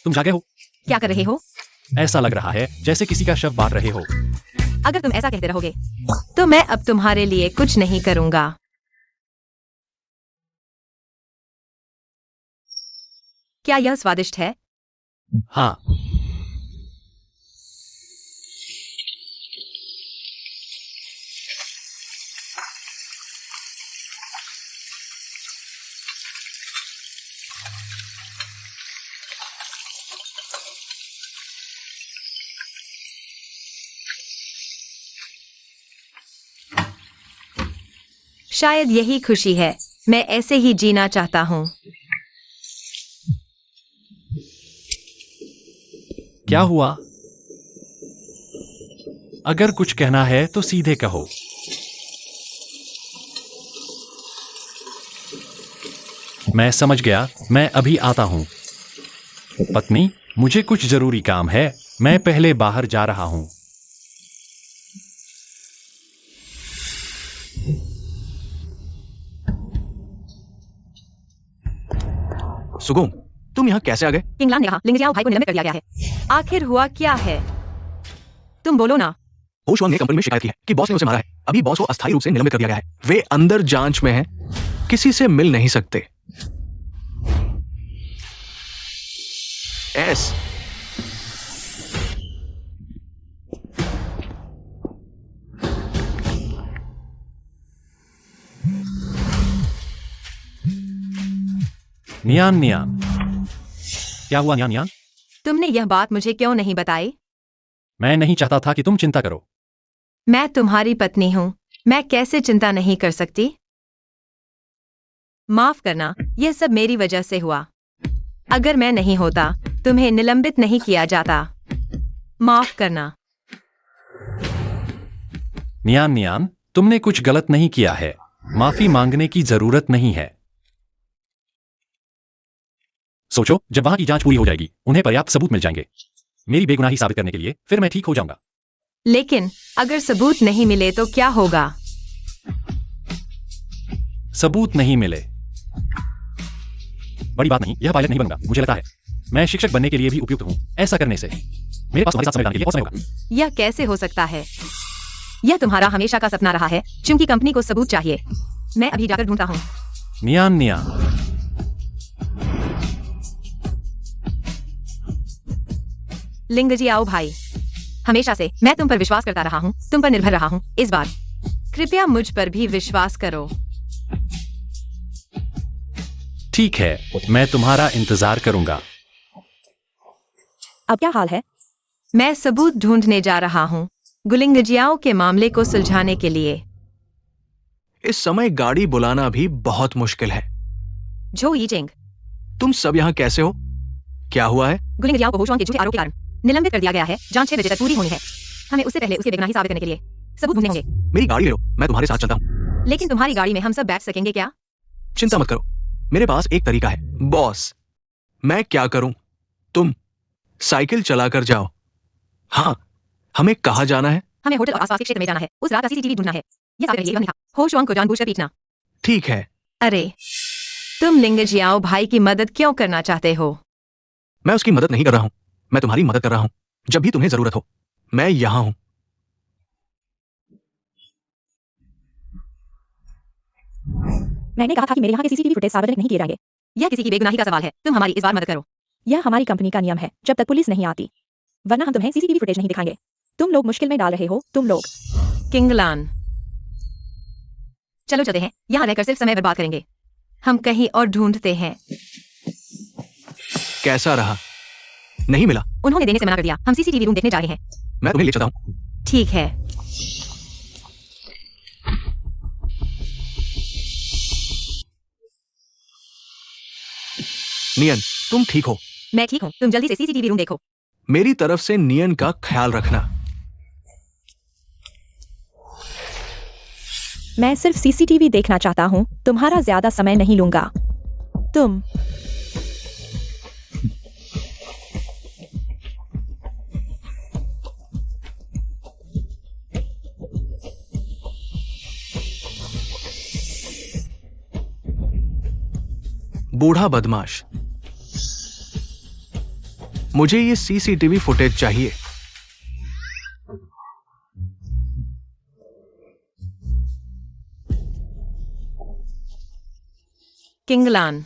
तुम जागे हो? क्या कर रहे हो? ऐसा लग रहा है जैसे किसी का शव बांट रहे हो। अगर तुम ऐसा कहते रहोगे तो मैं अब तुम्हारे लिए कुछ नहीं करूंगा। क्या यह स्वादिष्ट है? हाँ। शायद यही खुशी है। मैं ऐसे ही जीना चाहता हूँ। क्या हुआ? अगर कुछ कहना है तो सीधे कहो। मैं समझ गया, मैं अभी आता हूं। पत्नी, मुझे कुछ जरूरी काम है, मैं पहले बाहर जा रहा हूं। सुगम, तुम यहाँ कैसे आ गए? किंगलान ने कहा लिंग जियाओ भाई को निलंबित कर दिया गया है। आखिर हुआ क्या है? तुम बोलो ना। होशवांग ने कंपनी में शिकायत की है कि बॉस ने उसे मारा है। अभी बॉस को अस्थायी रूप से निलंबित कर दिया गया है। वे अंदर जांच में हैं, किसी से मिल नहीं सकते। एस नियान नियान, क्या हुआ नियान नियान? तुमने यह बात मुझे क्यों नहीं बताई? मैं नहीं चाहता था कि तुम चिंता करो। मैं तुम्हारी पत्नी हूँ, मैं कैसे चिंता नहीं कर सकती? माफ करना, यह सब मेरी वजह से हुआ। अगर मैं नहीं होता, तुम्हें निलंबित नहीं किया जाता। माफ करना। नियान नियान, तुमने कुछ गलत नहीं किया है। माफी मांगने की जरूरत नहीं है। सोचो, जब वहां की जांच पूरी हो जाएगी उन्हें पर्याप्त सबूत मिल जाएंगे मेरी बेगुनाही साबित करने के लिए, फिर मैं ठीक हो जाऊंगा। लेकिन अगर सबूत नहीं मिले तो क्या होगा? सबूत नहीं मिले, बड़ी बात नहीं, यह पायलट नहीं बनूंगा। मुझे लगता है मैं शिक्षक बनने के लिए भी उपयुक्त हूं। ऐसा करने से मेरे पास तुम्हारे साथ समय बिताने के लिए बहुत समय होगा। यह कैसे हो सकता है? यह तुम्हारा हमेशा का सपना रहा है, क्योंकि कंपनी को सबूत चाहिए। मैं अभी जाकर ढूंढता हूँ। नियान निया, लिंगजी आओ भाई, हमेशा से मैं तुम पर विश्वास करता रहा हूँ, तुम पर निर्भर रहा हूँ। इस बार कृपया मुझ पर भी विश्वास करो। ठीक है, मैं तुम्हारा इंतजार करूंगा। अब क्या हाल है? मैं सबूत ढूंढने जा रहा हूँ गुलिंगजियाओ के मामले को सुलझाने के लिए। इस समय गाड़ी बुलाना भी बहुत मुश्किल है। झो यीजिंग, तुम सब यहाँ कैसे हो? क्या हुआ है? गुलिंगजियाओ को होशुआंग के झूठे आरोप के कारण निलंबित कर दिया गया है। जांच 6 बजे तक पूरी होनी है। हमें उससे पहले उसकी बेगुनाही साबित करने के लिए सबूत ढूंढने होंगे। मेरी गाड़ी ले लो, मैं तुम्हारे साथ चलता हूँ। लेकिन तुम्हारी गाड़ी में हम सब बैठ सकेंगे क्या? चिंता मत करो, मेरे पास एक तरीका है। बॉस, मैं क्या करूं? तुम साइकिल चलाकर जाओ। हाँ, हमें कहाँ जाना है? हमें होटल और आसपास के क्षेत्र में जाना है। उस रात का सीसीटीवी ढूंढना है। यह साबित करिए यह नहीं था। होशुआंग को जानबूझकर पीटना। ठीक है, अरे, तुम लिंगजियाओ भाई की मदद क्यों करना चाहते हो? मैं उसकी मदद नहीं कर रहा हूं, मैं तुम्हारी मदद कर रहा हूं। जब भी तुम्हें जरूरत हो, मैं यहां हूं। मैंने कहा था कि मेरे यहाँ के सीसीटीवी फुटेज सार्वजनिक नहीं किए जाएंगे। यह किसी की बेगुनाही का सवाल है। तुम हमारी इस बार मदद करो। यह हमारी कंपनी का नियम है, जब तक पुलिस नहीं आती, वरना हम तुम्हें सीसीटीवी फुटेज नहीं दिखाएंगे। तुम लोग मुश्किल में डाल रहे हो, तुम लोग। किंगलान, चलो चलते हैं। यहाँ रहकर सिर्फ समय बर्बाद करेंगे। हम कहीं और ढूंढते हैं। कैसा रहा? नहीं मिला? उन्होंने देने से मना कर दिया। हम सीसीटीवी रूम देखने जा रहे हैं। मैं तुम्हें ले चलता हूं। ठीक है। नियन, तुम ठीक हो? मैं ठीक हूँ। तुम जल्दी से सीसीटीवी रूम देखो। मेरी तरफ से नियन का ख्याल रखना। मैं सिर्फ सीसीटीवी देखना चाहता हूँ, तुम्हारा ज्यादा समय नहीं लूंगा। तुम बूढ़ा बदमाश, मुझे ये सीसीटीवी फुटेज चाहिए। किंगलान,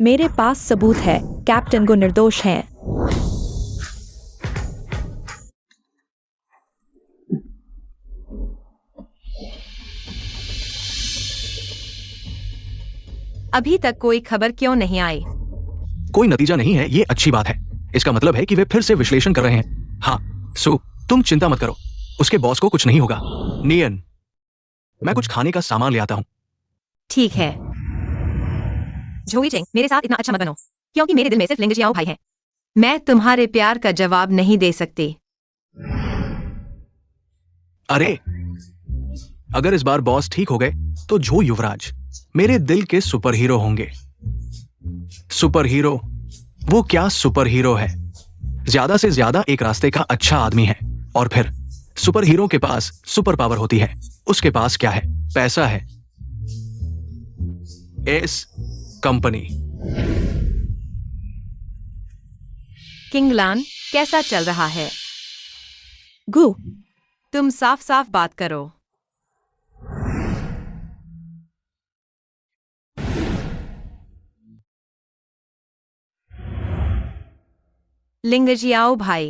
मेरे पास सबूत है, कैप्टन को निर्दोष हैं। अभी तक कोई खबर क्यों नहीं आई? कोई नतीजा नहीं है, ये अच्छी बात है। इसका मतलब है कि वे फिर से विश्लेषण कर रहे हैं। हाँ, सो तुम चिंता मत करो, उसके बॉस को कुछ नहीं होगा। नियन, मैं कुछ खाने का सामान ले आता हूं। ठीक है। झोई चेंग, मेरे साथ इतना अच्छा मत बनो, क्योंकि मेरे दिल में सिर्फ लिंगजियाओ भाई है। मैं तुम्हारे प्यार का जवाब नहीं दे सकती। अरे, अगर इस बार बॉस ठीक हो गए तो झो युवराज मेरे दिल के सुपर हीरो होंगे। Super hero? वो क्या सुपर हीरो है? ज्यादा से ज्यादा एक रास्ते का अच्छा आदमी है। और फिर सुपर हीरो के पास सुपर पावर होती है। उसके पास क्या है? पैसा है। S company. किंगलान, कैसा चल रहा है? गु, तुम साफ साफ बात करो। लिंगजियाओ भाई,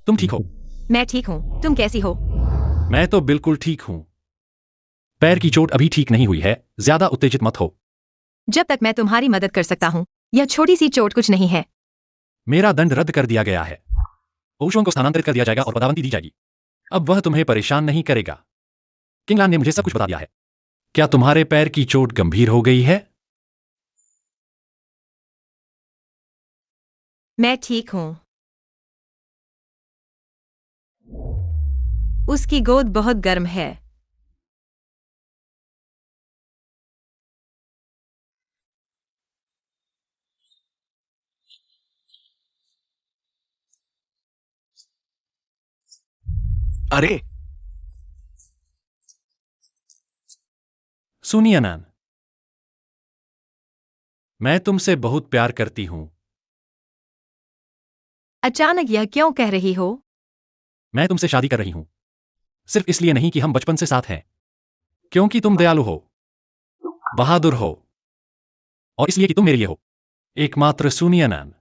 तुम ठीक हो? मैं ठीक हूँ। तुम कैसी हो? मैं तो बिल्कुल ठीक हूं। पैर की चोट अभी ठीक नहीं हुई है, ज्यादा उत्तेजित मत हो। जब तक मैं तुम्हारी मदद कर सकता हूँ, यह छोटी सी चोट कुछ नहीं है। मेरा दंड रद्द कर दिया गया है। ओशों को स्थानांतरित कर दिया जाएगा और पदावंती दी जाएगी। अब वह तुम्हें परेशान नहीं करेगा। किंगलान ने मुझे सब कुछ बता दिया है। क्या तुम्हारे पैर की चोट गंभीर हो गई है? मैं ठीक हूँ। उसकी गोद बहुत गर्म है। अरे सुनिए नैन, मैं तुमसे बहुत प्यार करती हूं। अचानक यह क्यों कह रही हो? मैं तुमसे शादी कर रही हूं, सिर्फ इसलिए नहीं कि हम बचपन से साथ हैं, क्योंकि तुम दयालु हो, बहादुर हो, और इसलिए कि तुम मेरे लिए हो एकमात्र। सुनिए नैन,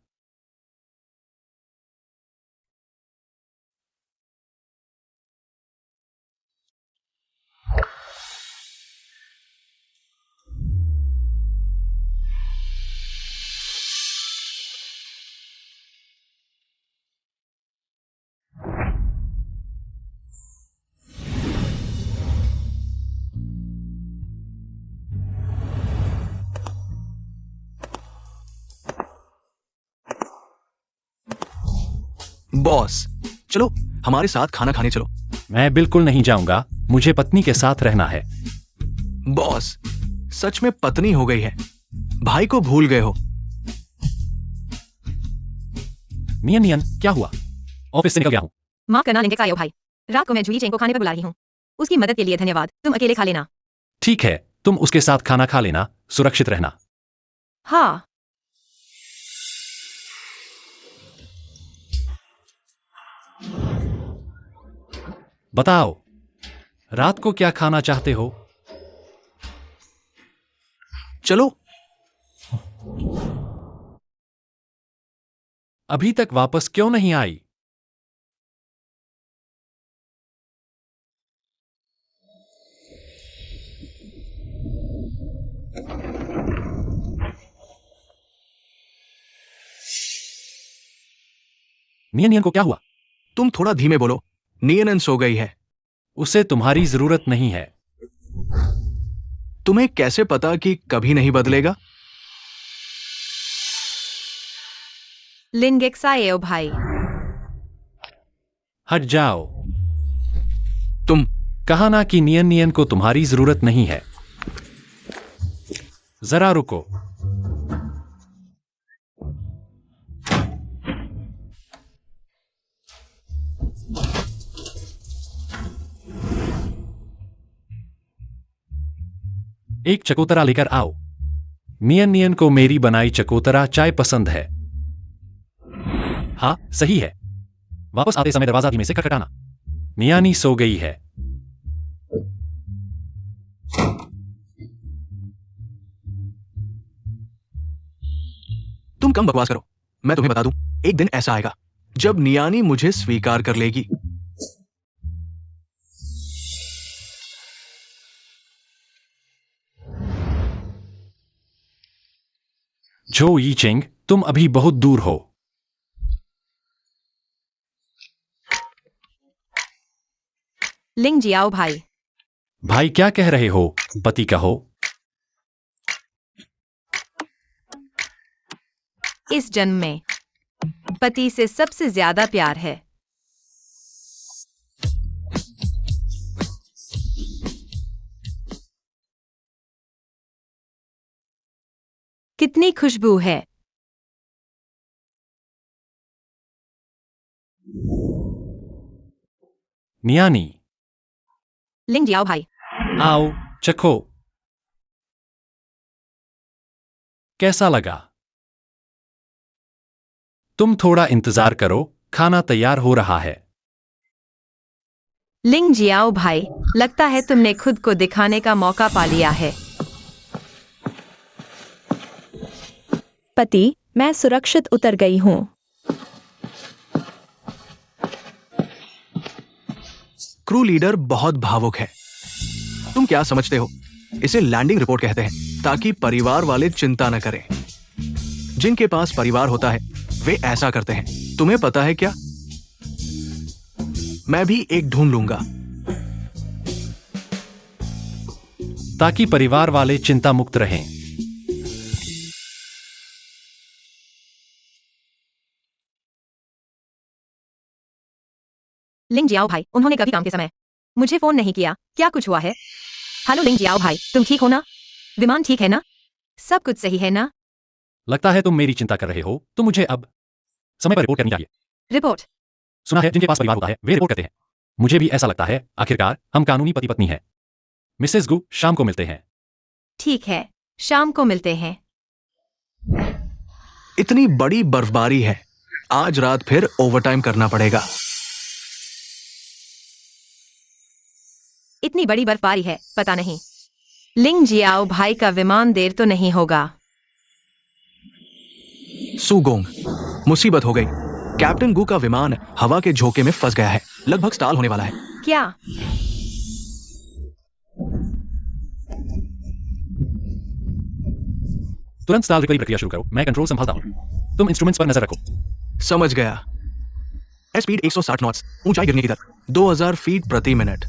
बॉस, चलो हमारे साथ खाना खाने चलो। मैं बिल्कुल नहीं जाऊंगा, मुझे पत्नी के साथ रहना है। बॉस, सच में पत्नी हो गई है, भाई को भूल गए हो। नियन नियन, क्या हुआ? ऑफिस से निकल गया हूं। माफ करना लिंगे कायो भाई, रात को मैं जूही चेंग को खाने पर बुला रही हूँ। उसकी मदद के लिए धन्यवाद। तुम अकेले खा लेना। ठीक है, तुम उसके साथ खाना खा लेना, सुरक्षित रहना। हाँ। बताओ, रात को क्या खाना चाहते हो? चलो। अभी तक वापस क्यों नहीं आई? नियन नियन को क्या हुआ? तुम थोड़ा धीमे बोलो, नियनन सो गई है। उसे तुम्हारी जरूरत नहीं है। तुम्हें कैसे पता कि कभी नहीं बदलेगा? लिंगेक्सायो भाई। हट जाओ। तुम कहा ना कि नियन नियन को तुम्हारी जरूरत नहीं है। जरा रुको। एक चकोतरा लेकर आओ। नियन नियन को मेरी बनाई चकोतरा चाय पसंद है। हाँ, सही है। वापस आते समय दरवाजा धीमे से खटखटाना। नियानी सो गई है। तुम कम बकवास करो। मैं तुम्हें बता दूं, एक दिन ऐसा आएगा जब नियानी मुझे स्वीकार कर लेगी। जो यी चेंग, तुम अभी बहुत दूर हो। लिंग जियाओ भाई। भाई क्या कह रहे हो? पति कहो। इस जन्म में पति से सबसे ज्यादा प्यार है। कितनी खुशबू है। नियानी, लिंग जियाओ भाई। आओ, चखो। कैसा लगा? तुम थोड़ा इंतजार करो, खाना तैयार हो रहा है। लिंग जियाओ भाई, लगता है तुमने खुद को दिखाने का मौका पा लिया है। पति, मैं सुरक्षित उतर गई हूँ। क्रू लीडर बहुत भावुक है। तुम क्या समझते हो? इसे लैंडिंग रिपोर्ट कहते हैं, ताकि परिवार वाले चिंता न करें। जिनके पास परिवार होता है वे ऐसा करते हैं। तुम्हें पता है क्या? मैं भी एक ढूंढ लूंगा। ताकि परिवार वाले चिंता मुक्त रहें। लिंग जियाओ भाई, उन्होंने कभी काम के समय मुझे फोन नहीं किया, क्या कुछ हुआ है? हेलो लिंग जियाओ भाई, तुम ठीक हो ना? विमान ठीक है ना? सब कुछ सही है ना? लगता है तुम मेरी चिंता कर रहे हो, तो मुझे अब समय पर रिपोर्ट करनी चाहिए। रिपोर्ट? सुना है जिनके पास परिवार होता है वे रिपोर्ट करते हैं। मुझे भी ऐसा लगता है, आखिरकार हम कानूनी पति पत्नी हैं। मिसेस गु, शाम को मिलते हैं। ठीक है, शाम को मिलते हैं। इतनी बड़ी बर्फबारी है, आज रात फिर ओवरटाइम करना पड़ेगा। इतनी बड़ी बर्फबारी है, पता नहीं लिंग जियाओ भाई का विमान देर तो नहीं होगा। सुगोंग, मुसीबत हो गई। कैप्टन गु का विमान हवा के झोंके में फंस गया है, लगभग स्टाल होने वाला है। क्या? तुरंत स्टाल रिकवरी प्रक्रिया शुरू करो, मैं कंट्रोल संभालता हूं। तुम इंस्ट्रूमेंट्स पर नजर रखो। समझ गया। स्पीड 160 नॉट्स, ऊंचाई गिरने की दर 2000 फीट प्रति मिनट।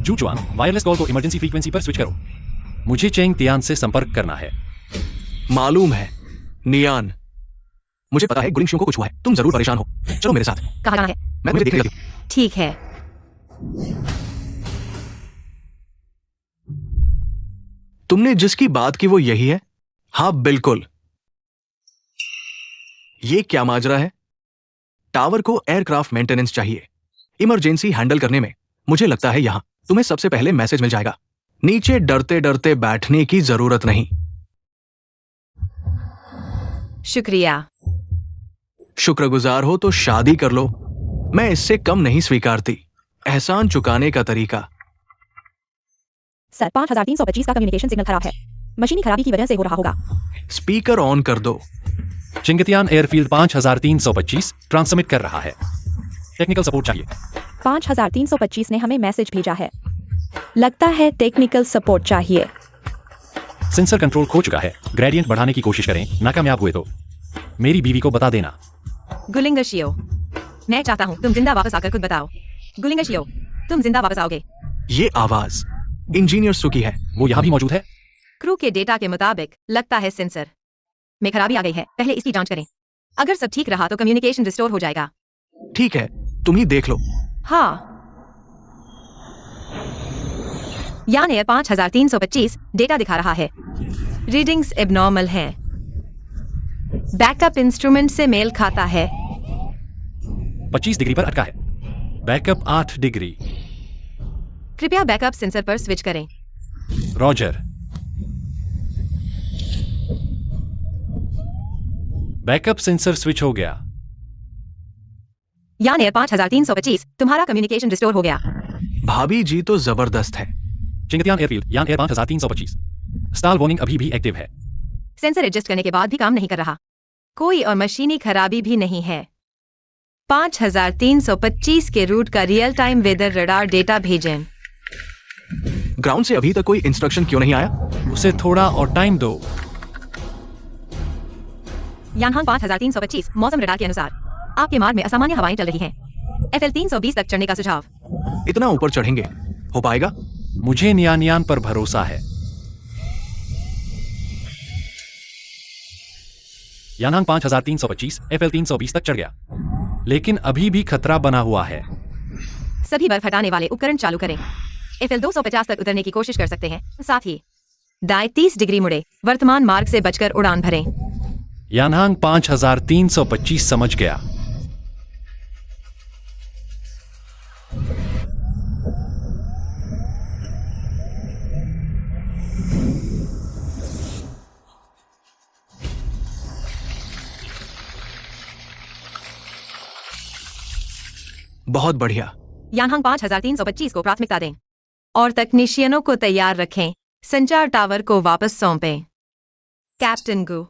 जू चुआन, वायरलेस कॉल को इमरजेंसी फ्रीक्वेंसी पर स्विच करो। मुझे चेंग तियान से संपर्क करना है। मालूम है नियान, मुझे पता है गुलिंग को कुछ हुआ है। तुम जरूर परेशान हो, चलो मेरे साथ। कहाँ जाना है? मैं तुम्हें देखने लगी हूं। ठीक है। तुमने जिसकी बात की वो यही है? हाँ बिल्कुल। ये क्या माजरा है? टावर को एयरक्राफ्ट मेंटेनेंस चाहिए, इमरजेंसी हैंडल करने में। मुझे लगता है यहां तुम्हें सबसे पहले मैसेज मिल जाएगा। नीचे डरते डरते बैठने की जरूरत नहीं। शुक्रिया। शुक्रगुजार हो तो शादी कर लो। मैं इससे कम नहीं स्वीकारती। एहसान चुकाने का तरीका। सर 5325 का कम्युनिकेशन सिग्नल खराब है, मशीनी खराबी की वजह से हो रहा होगा। स्पीकर ऑन कर दो। चिंगतियान एयरफील्ड 5325 ट्रांसमिट कर रहा है। टेक्निकल सपोर्ट चाहिए। 5325 ने हमें मैसेज भेजा है, लगता है टेक्निकल सपोर्ट चाहिए। सेंसर कंट्रोल खो चुका है, ग्रेडियंट बढ़ाने की कोशिश करें, नाकामयाब हुए तो मेरी बीवी को बता देना। गुलिंगशियो, मैं चाहता हूँ तुम जिंदा वापस आकर खुद बताओ। गुलिंगशियो, तुम जिंदा वापस आओगे? ये आवाज इंजीनियर सु की है। वो यहाँ भी मौजूद है। क्रू के डेटा के मुताबिक लगता है सेंसर में खराबी आ गई है, पहले इसकी जांच करें। अगर सब ठीक रहा तो कम्युनिकेशन रिस्टोर हो जाएगा। ठीक है, तुम ही देख लो। हाँ। यान एयर 5325 डेटा दिखा रहा है, रीडिंग्स एबनॉर्मल हैं। बैकअप इंस्ट्रूमेंट से मेल खाता है। 25 डिग्री पर अटका है। Backup 8 degree. कृपया बैकअप सेंसर पर स्विच करें। रॉजर। बैकअप सेंसर स्विच हो गया। यान एयर 5325, तुम्हारा कम्युनिकेशन रिस्टोर हो गया। भाभी जी तो जबरदस्त है। चिंगतियान एयरफील्ड, यान एयर 5325। स्टाल वार्निंग अभी भी एक्टिव है। सेंसर एडजस्ट करने के बाद भी काम नहीं कर रहा। कोई और मशीनी खराबी भी नहीं है। 5325 के रूट का real time weather radar data भेजें। ग्राउंड से अभी तक कोई इंस्ट्रक्शन क्यों नहीं आया? उसे थोड़ा और टाइम दो। यानहांग 5325, मौसम रडार के अनुसार आपके मार्ग में असामान्य हवाएं चल रही हैं। FL 320 तक चढ़ने का सुझाव। इतना ऊपर चढ़ेंगे, हो पाएगा? मुझे नियान पर भरोसा है। यानहांग 5325 FL 320 तक चढ़ गया, लेकिन अभी भी खतरा बना हुआ है। सभी बर्फ हटाने वाले उपकरण चालू करें। FL 250 तक उतरने की कोशिश कर सकते हैं। साथ ही दाएं 30 डिग्री मुड़े, वर्तमान मार्ग से बचकर उड़ान भरें। यानहांग 5325 समझ गया। बहुत बढ़िया। यानहांग 5325 को प्राथमिकता दें और तकनीशियनों को तैयार रखें। संचार टावर को वापस सौंपें। कैप्टन गु,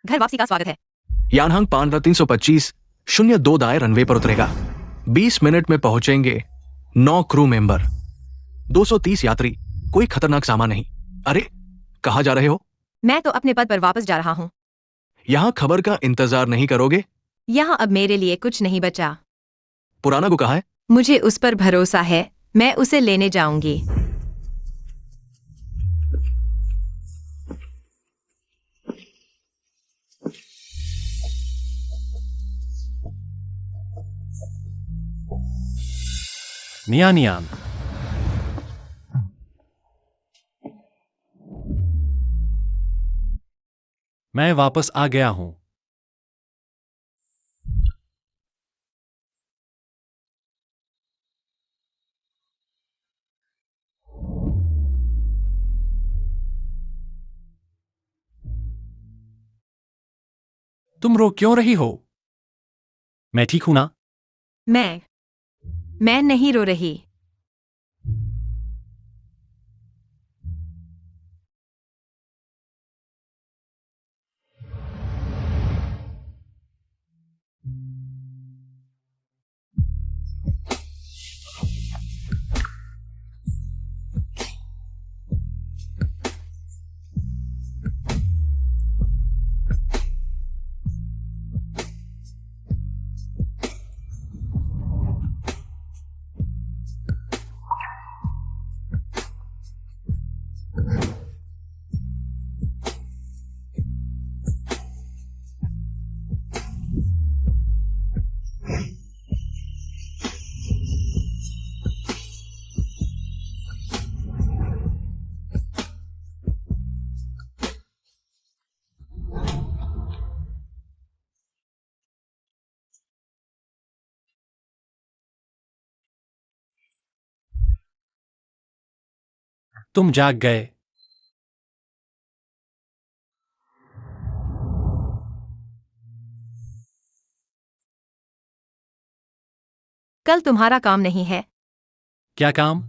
घर वापसी का स्वागत है। यानहांग 5325 02 दाएं रनवे पर उतरेगा। 20 मिनट में पहुंचेंगे। 9 क्रू मेंबर, 230 यात्री, कोई खतरनाक सामान नहीं। अरे कहाँ जा रहे हो? मैं तो अपने पद पर वापस जा रहा हूँ। यहां खबर का इंतजार नहीं करोगे? यहाँ अब मेरे लिए कुछ नहीं बचा। पुराना गु कहाँ है? मुझे उस पर भरोसा है, मैं उसे लेने जाऊंगी। नियान। मैं वापस आ गया हूं। तुम रो क्यों रही हो? मैं ठीक हूं ना? मैं नहीं रो रही। तुम जाग गए। कल तुम्हारा काम नहीं है। क्या काम?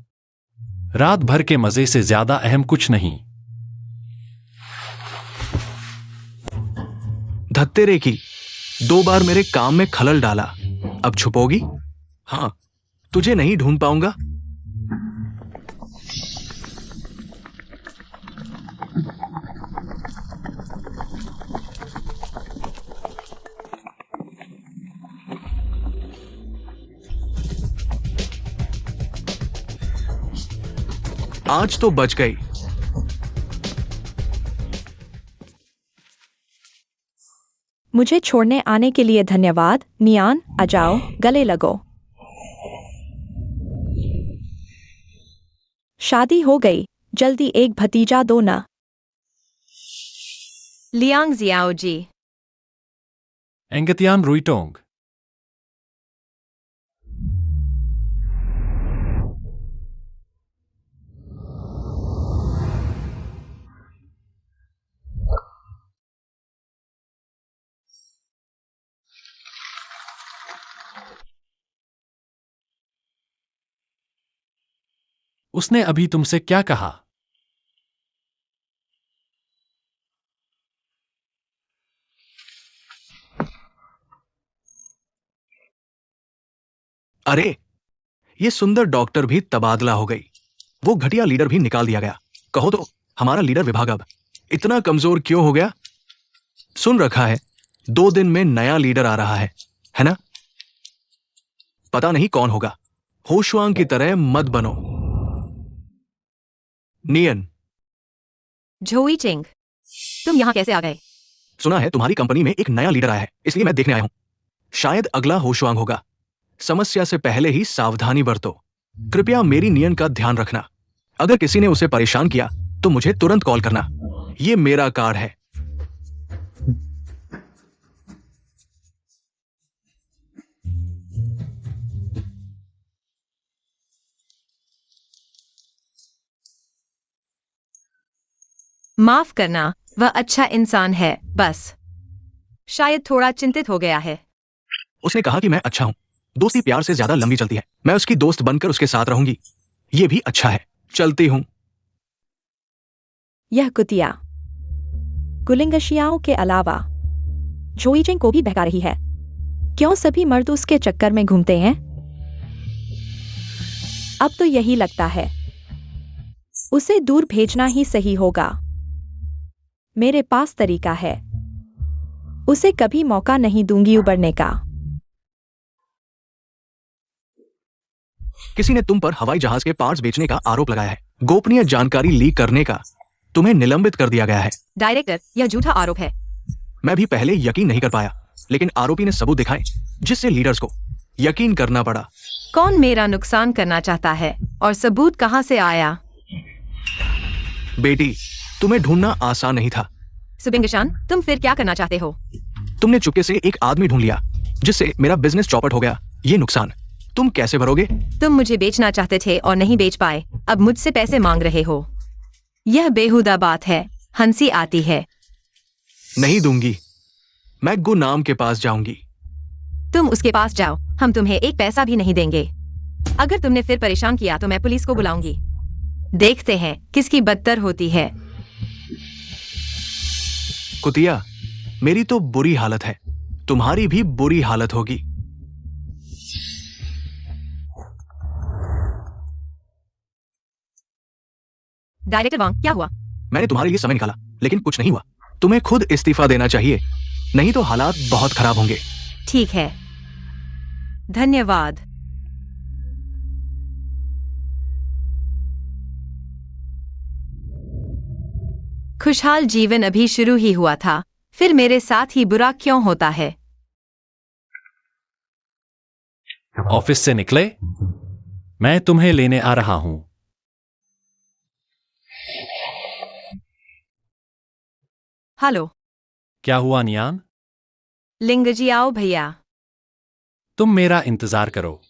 रात भर के मजे से ज्यादा अहम कुछ नहीं। धत्तेरे की 2 बार मेरे काम में खलल डाला। अब छुपोगी? हाँ, तुझे नहीं ढूंढ पाऊंगा। आज तो बच गई। मुझे छोड़ने आने के लिए धन्यवाद। नियान, आ जाओ, गले लगो। शादी हो गई, जल्दी एक भतीजा दो ना। लियांग जियाओ जी। एंगतियान रुइटोंग। उसने अभी तुमसे क्या कहा? अरे, ये सुंदर डॉक्टर भी तबादला हो गई। वो घटिया लीडर भी निकाल दिया गया। कहो तो हमारा लीडर विभाग अब इतना कमजोर क्यों हो गया? सुन रखा है 2 दिन में नया लीडर आ रहा है ना? पता नहीं कौन होगा। होशुआंग की तरह मत बनो। नियन, झोई चिंग, तुम यहाँ कैसे आ गए? सुना है तुम्हारी कंपनी में एक नया लीडर आया है, इसलिए मैं देखने आया हूं। शायद अगला होशुआंग होगा। समस्या से पहले ही सावधानी बरतो। कृपया मेरी नियन का ध्यान रखना। अगर किसी ने उसे परेशान किया तो मुझे तुरंत कॉल करना। ये मेरा कार्ड है। माफ करना, वह अच्छा इंसान है, बस शायद थोड़ा चिंतित हो गया है। उसने कहा कि मैं अच्छा हूं। दोस्ती प्यार से ज्यादा लंबी चलती है। मैं उसकी दोस्त बनकर उसके साथ रहूंगी। ये भी अच्छा है। चलती हूं। यह कुतिया गुलिंगशियाओं के अलावा झोईजिंग को भी बहका रही है। क्यों सभी मर्द उसके चक्कर में घूमते हैं? अब तो यही लगता है उसे दूर भेजना ही सही होगा। मेरे पास तरीका है। उसे कभी मौका नहीं दूंगी उबरने का। किसी ने तुम पर हवाई जहाज के पार्ट्स बेचने का आरोप लगाया है। गोपनीय जानकारी लीक करने का। तुम्हें निलंबित कर दिया गया है। डायरेक्टर, यह झूठा आरोप है। मैं भी पहले यकीन नहीं कर पाया, लेकिन आरोपी ने सबूत दिखाए, जिससे लीडर्स को यकीन करना पड़ा। कौन मेरा नुकसान करना चाहता है और सबूत कहां से आया? बेटी, तुम्हें ढूंढना आसान नहीं था। सुबिंगशान, तुम फिर क्या करना चाहते हो? तुमने चुपके से एक आदमी ढूंढ लिया जिससे मेरा बिजनेस चौपट हो गया। ये नुकसान तुम कैसे भरोगे? तुम मुझे बेचना चाहते थे और नहीं बेच पाए, अब मुझसे पैसे मांग रहे हो। यह बेहुदा बात है, हंसी आती है। नहीं दूंगी। मैं गुनाम के पास जाऊंगी। तुम उसके पास जाओ, हम तुम्हें एक पैसा भी नहीं देंगे। अगर तुमने फिर परेशान किया तो मैं पुलिस को बुलाऊंगी। देखते हैं किसकी बदतर होती है। कुतिया, मेरी तो बुरी हालत है, तुम्हारी भी बुरी हालत होगी। डायरेक्टर वांग, क्या हुआ? मैंने तुम्हारे लिए समय निकाला लेकिन कुछ नहीं हुआ। तुम्हें खुद इस्तीफा देना चाहिए, नहीं तो हालात बहुत खराब होंगे। ठीक है, धन्यवाद। खुशहाल जीवन अभी शुरू ही हुआ था, फिर मेरे साथ ही बुरा क्यों होता है? ऑफिस से निकले? मैं तुम्हें लेने आ रहा हूं। हेलो। क्या हुआ नियान? लिंगजी, आओ भैया। तुम मेरा इंतजार करो।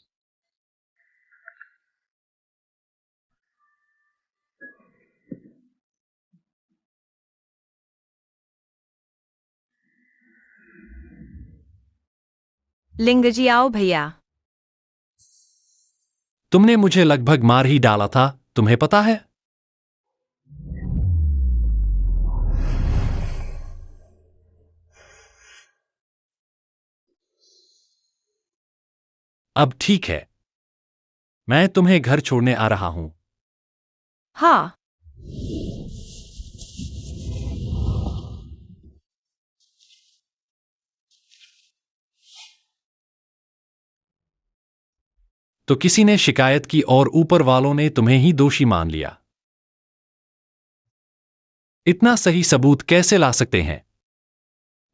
लिंगजी, आओ भैया। तुमने मुझे लगभग मार ही डाला था, तुम्हें पता है? अब ठीक है, मैं तुम्हें घर छोड़ने आ रहा हूं। हाँ। तो किसी ने शिकायत की और ऊपर वालों ने तुम्हें ही दोषी मान लिया। इतना सही सबूत कैसे ला सकते हैं?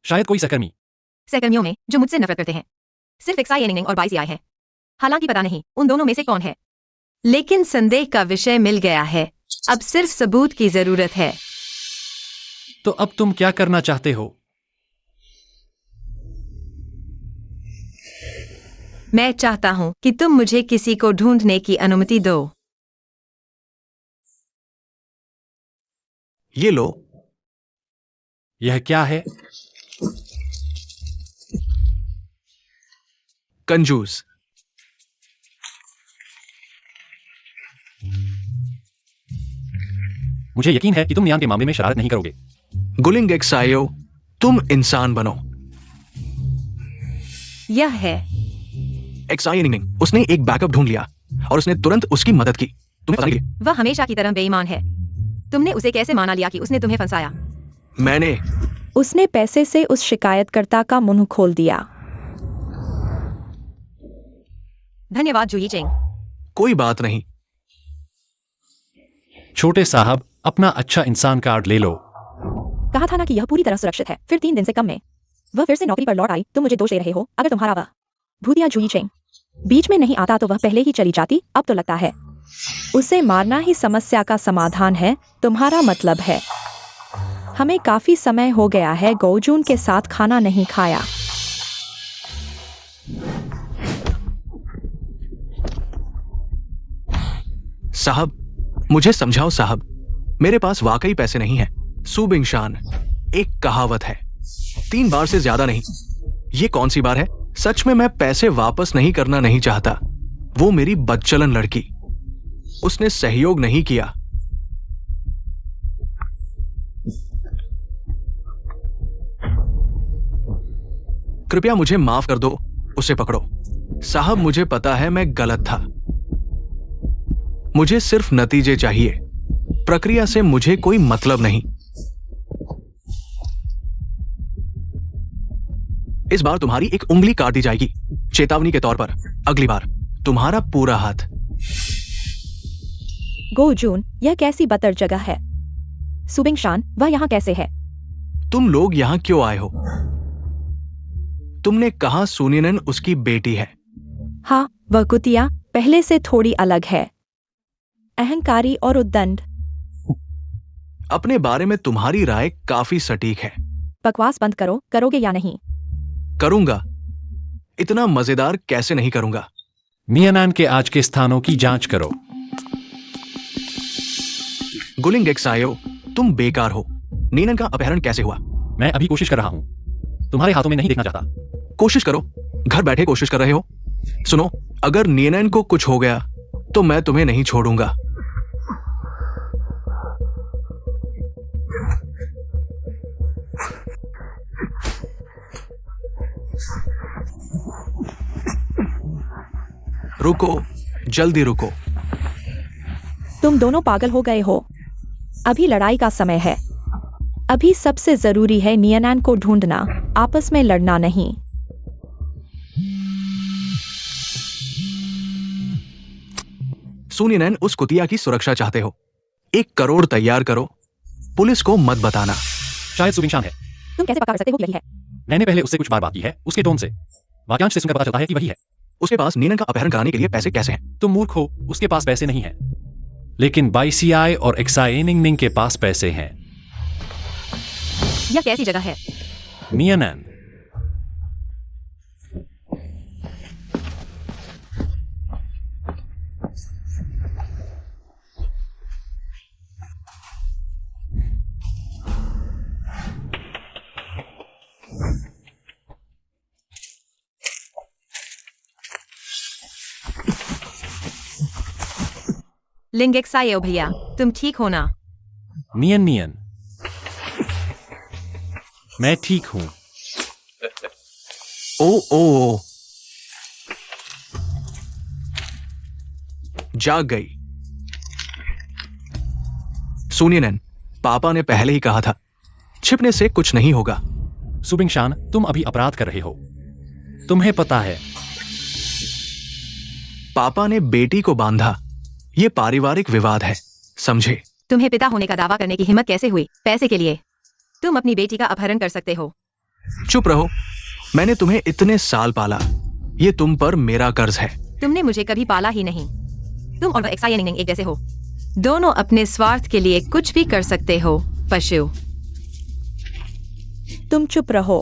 शायद कोई सहकर्मियों में जो मुझसे नफरत करते हैं। सिर्फ एक्साई एनिंग और बाईसीआई है। हालांकि पता नहीं उन दोनों में से कौन है। लेकिन संदेह का विषय मिल गया है, अब सिर्फ सबूत की जरूरत है। तो अब तुम क्या करना चाहते हो? मैं चाहता हूं कि तुम मुझे किसी को ढूंढने की अनुमति दो। ये लो। यह क्या है? कंजूस। मुझे यकीन है कि तुम नियान के मामले में शरारत नहीं करोगे। गुलिंग एक्सायो, तुम इंसान बनो। यह है। एक्साई निंग, उसने एक बैकअप ढूंढ लिया और उसने तुरंत उसकी मदद की। तुम्हें पता नहीं? वह हमेशा की तरह बेईमान है। तुमने उसे कैसे माना लिया कि उसने तुम्हें फंसाया? मैंने। उसने पैसे से उस शिकायतकर्ता का मुंह खोल दिया। धन्यवाद जूही चेंग। कोई बात नहीं। छोटे साहब, अपना अच्छा इंसान कार्ड ले लो। कहा था ना कि यह पूरी तरह सुरक्षित है। फिर 3 दिन से कम में वह फिर से नौकरी पर लौट आई। तुम मुझे दोष दे रहे हो। अगर तुम्हारा वह भूतिया जूही चेंग बीच में नहीं आता तो वह पहले ही चली जाती। अब तो लगता है उसे मारना ही समस्या का समाधान है। तुम्हारा मतलब है हमें काफी समय हो गया है गोजून के साथ खाना नहीं खाया। साहब, मुझे समझाओ साहब, मेरे पास वाकई पैसे नहीं हैं। सुबिंगशान, एक कहावत है, 3 बार से ज्यादा नहीं। ये कौन सी बार है? सच में मैं पैसे वापस नहीं करना नहीं चाहता। वो मेरी बदचलन लड़की, उसने सहयोग नहीं किया। कृपया मुझे माफ कर दो, उसे पकड़ो। साहब, मुझे पता है मैं गलत था। मुझे सिर्फ नतीजे चाहिए, प्रक्रिया से मुझे कोई मतलब नहीं। इस बार तुम्हारी एक उंगली काट दी जाएगी, चेतावनी के तौर पर। अगली बार तुम्हारा पूरा हाथ। गोजून, यह कैसी बदतर जगह है? सुबिंगशान, वह यहाँ कैसे है? तुम लोग यहां क्यों आए हो? तुमने कहा सुनिनन उसकी बेटी है। हाँ, वह कुतिया पहले से थोड़ी अलग है। अहंकारी और उद्दंड। अपने बारे में तुम्हारी राय काफी सटीक है। बकवास बंद करो, करोगे या नहीं? करूंगा। इतना मजेदार कैसे नहीं करूंगा। नियनान के आज के स्थानों की जांच करो। गुलिंग एक्सायो, तुम बेकार हो। नीनन का अपहरण कैसे हुआ? मैं अभी कोशिश कर रहा हूं। तुम्हारे हाथों में नहीं देखना चाहता। कोशिश करो। घर बैठे कोशिश कर रहे हो। सुनो, अगर नीनन को कुछ हो गया तो मैं तुम्हें नहीं छोड़ूंगा। रुको, जल्दी रुको। तुम दोनों पागल हो गए हो। अभी लड़ाई का समय है। अभी सबसे जरूरी है नियनान को ढूंढना, आपस में लड़ना नहीं। सुनियनन उस कुतिया की सुरक्षा चाहते हो। 1 करोड़ तैयार करो। पुलिस को मत बताना। शायद सुबिंशान है। तुम कैसे पता कर सकते हो कि यही है? मैंने पहले उससे कुछ बार बात की है। उसके टोन से, वाक्यांश से सुनकर पता चलता है कि वही है। उसके पास नीनन का अपहरण कराने के लिए पैसे कैसे हैं? तुम मूर्ख हो, उसके पास पैसे नहीं है। लेकिन बाईसीआई और एक्साइनिंग के पास पैसे हैं। यह कैसी जगह है? नियनान। लिंगेक्सायो भैया, तुम ठीक हो ना? नियन। मैं ठीक हूं। ओ, जाग गई। सुनियनन, पापा ने पहले ही कहा था, छिपने से कुछ नहीं होगा। सुबिंशान, तुम अभी अपराध कर रहे हो। तुम्हें पता है, पापा ने बेटी को बांधा। ये पारिवारिक विवाद है, समझे? तुम्हें पिता होने का दावा करने की हिम्मत कैसे हुई? पैसे के लिए तुम अपनी बेटी का अपहरण कर सकते हो। चुप रहो। मैंने तुम्हें इतने साल पाला। ये तुम पर मेरा कर्ज है। तुमने मुझे कभी पाला ही नहीं। तुम और वह एक्साइनिंग एक जैसे हो। दोनों अपने स्वार्थ के लिए कुछ भी कर सकते हो, पशु। तुम चुप रहो।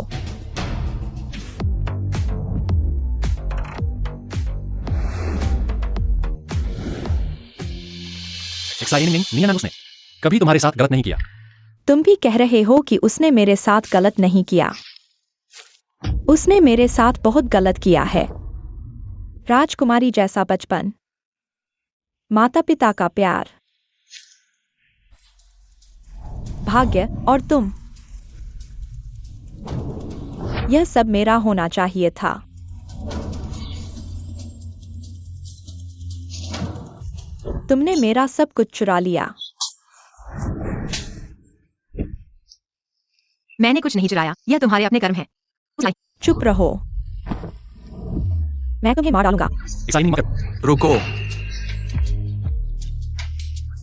एक्साइनिंग, नियनान उसने कभी तुम्हारे साथ गलत नहीं किया। तुम भी कह रहे हो कि उसने मेरे साथ गलत नहीं किया। उसने मेरे साथ बहुत गलत किया है। राजकुमारी जैसा बचपन, माता पिता का प्यार, भाग्य और तुम, यह सब मेरा होना चाहिए था। तुमने मेरा सब कुछ चुरा लिया। मैंने कुछ नहीं चुराया, यह तुम्हारे अपने कर्म है। चुप रहो, मैं तुम्हें मार डालूंगा। एक्साइनिंग मत। रुको।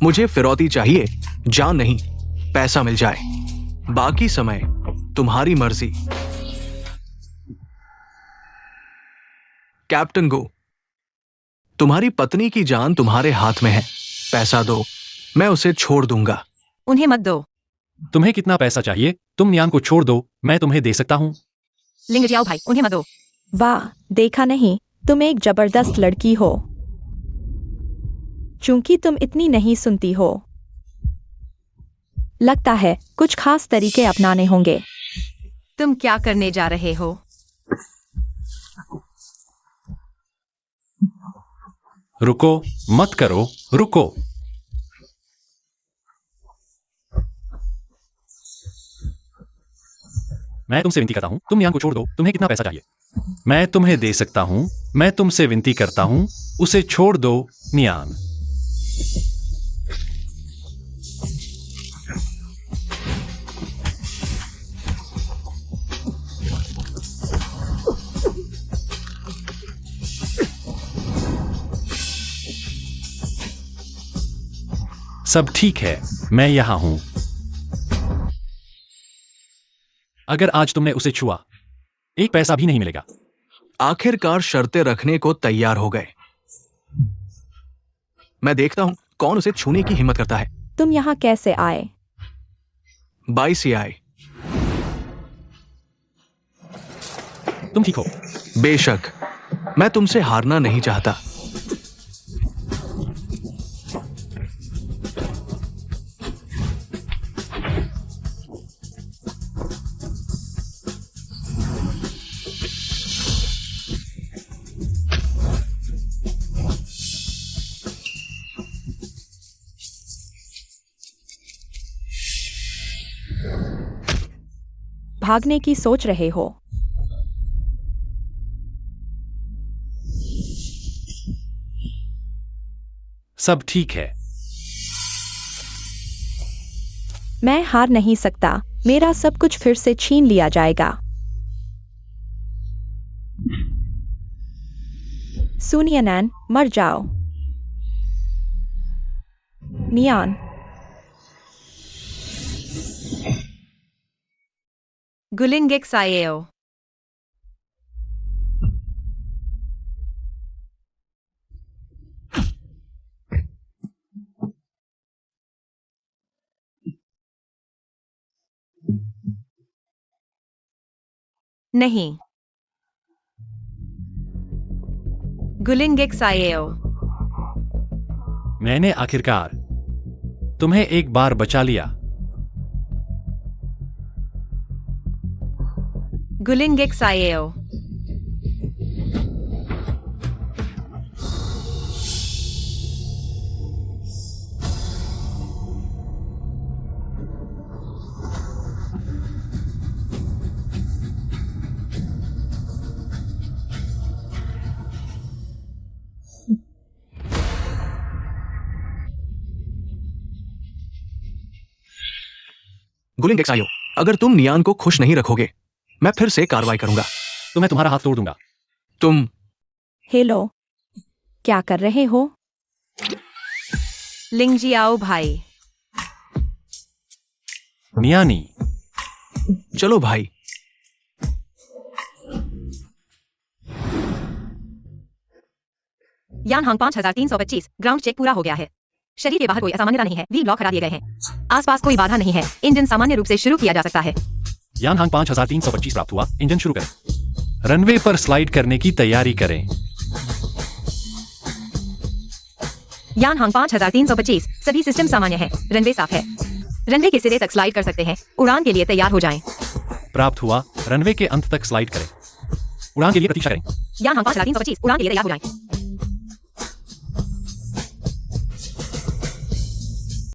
मुझे फिरौती चाहिए, जान नहीं। पैसा मिल जाए, बाकी समय तुम्हारी मर्जी। कैप्टन गो, तुम्हारी पत्नी की जान तुम्हारे हाथ में है। पैसा दो, मैं उसे छोड़ दूंगा। उन्हें मत दो। तुम्हें कितना पैसा चाहिए? तुम नियान को छोड़ दो, मैं तुम्हें दे सकता हूं। लिंग जाओ भाई, उन्हें मत दो। वाह, देखा नहीं, तुम एक जबरदस्त लड़की हो। चूंकि तुम इतनी नहीं सुनती हो, लगता है कुछ खास तरीके अपनाने होंगे। तुम क्या करने जा रहे हो? रुको, मत करो, रुको। मैं तुमसे विनती करता हूं, तुम नियान को छोड़ दो। तुम्हें कितना पैसा चाहिए? मैं तुम्हें दे सकता हूं। मैं तुमसे विनती करता हूं, उसे छोड़ दो, नियान। सब ठीक है, मैं यहां हूं। अगर आज तुमने उसे छुआ, एक पैसा भी नहीं मिलेगा। आखिरकार शर्तें रखने को तैयार हो गए। मैं देखता हूं कौन उसे छूने की हिम्मत करता है। तुम यहाँ कैसे आए? बाई से आए। तुम ठीक हो? बेशक, मैं तुमसे हारना नहीं चाहता। भागने की सोच रहे हो? सब ठीक है। मैं हार नहीं सकता। मेरा सब कुछ फिर से छीन लिया जाएगा। सुनियनैन, मर जाओ। नियान, गुलिंगिक साएओ। नहीं। गुलिंगिक साएओ। मैंने आखिरकार तुम्हें एक बार बचा लिया। गुलिंगिक साएओ। गुलिंग एक्सायो, अगर तुम नियान को खुश नहीं रखोगे, मैं फिर से कार्रवाई करूंगा। तो मैं तुम्हारा हाथ तोड़ दूंगा। तुम हेलो, क्या कर रहे हो? लिंगजियाओ भाई। नियानी, चलो भाई। यान हांग 5325 ग्राउंड चेक पूरा हो गया है। शरीर के बाहर कोई असामान्यता नहीं है। वी ब्लॉक हटा दिए गए हैं। आसपास कोई बाधा नहीं है। इंजन सामान्य रूप से शुरू किया जा सकता है। यान हांग 5325 प्राप्त हुआ। इंजन शुरू करें। रनवे पर स्लाइड करने की तैयारी करें। यान हांग 5325 सभी सिस्टम सामान्य है। रनवे साफ है। रनवे के सिरे तक स्लाइड कर सकते हैं। उड़ान के लिए तैयार हो जाएं। प्राप्त हुआ। रनवे के अंत तक स्लाइड करें। उड़ान के लिए प्रतीक्षा करें। यान हांग 5325 उड़ान के लिए तैयार हो जाएं।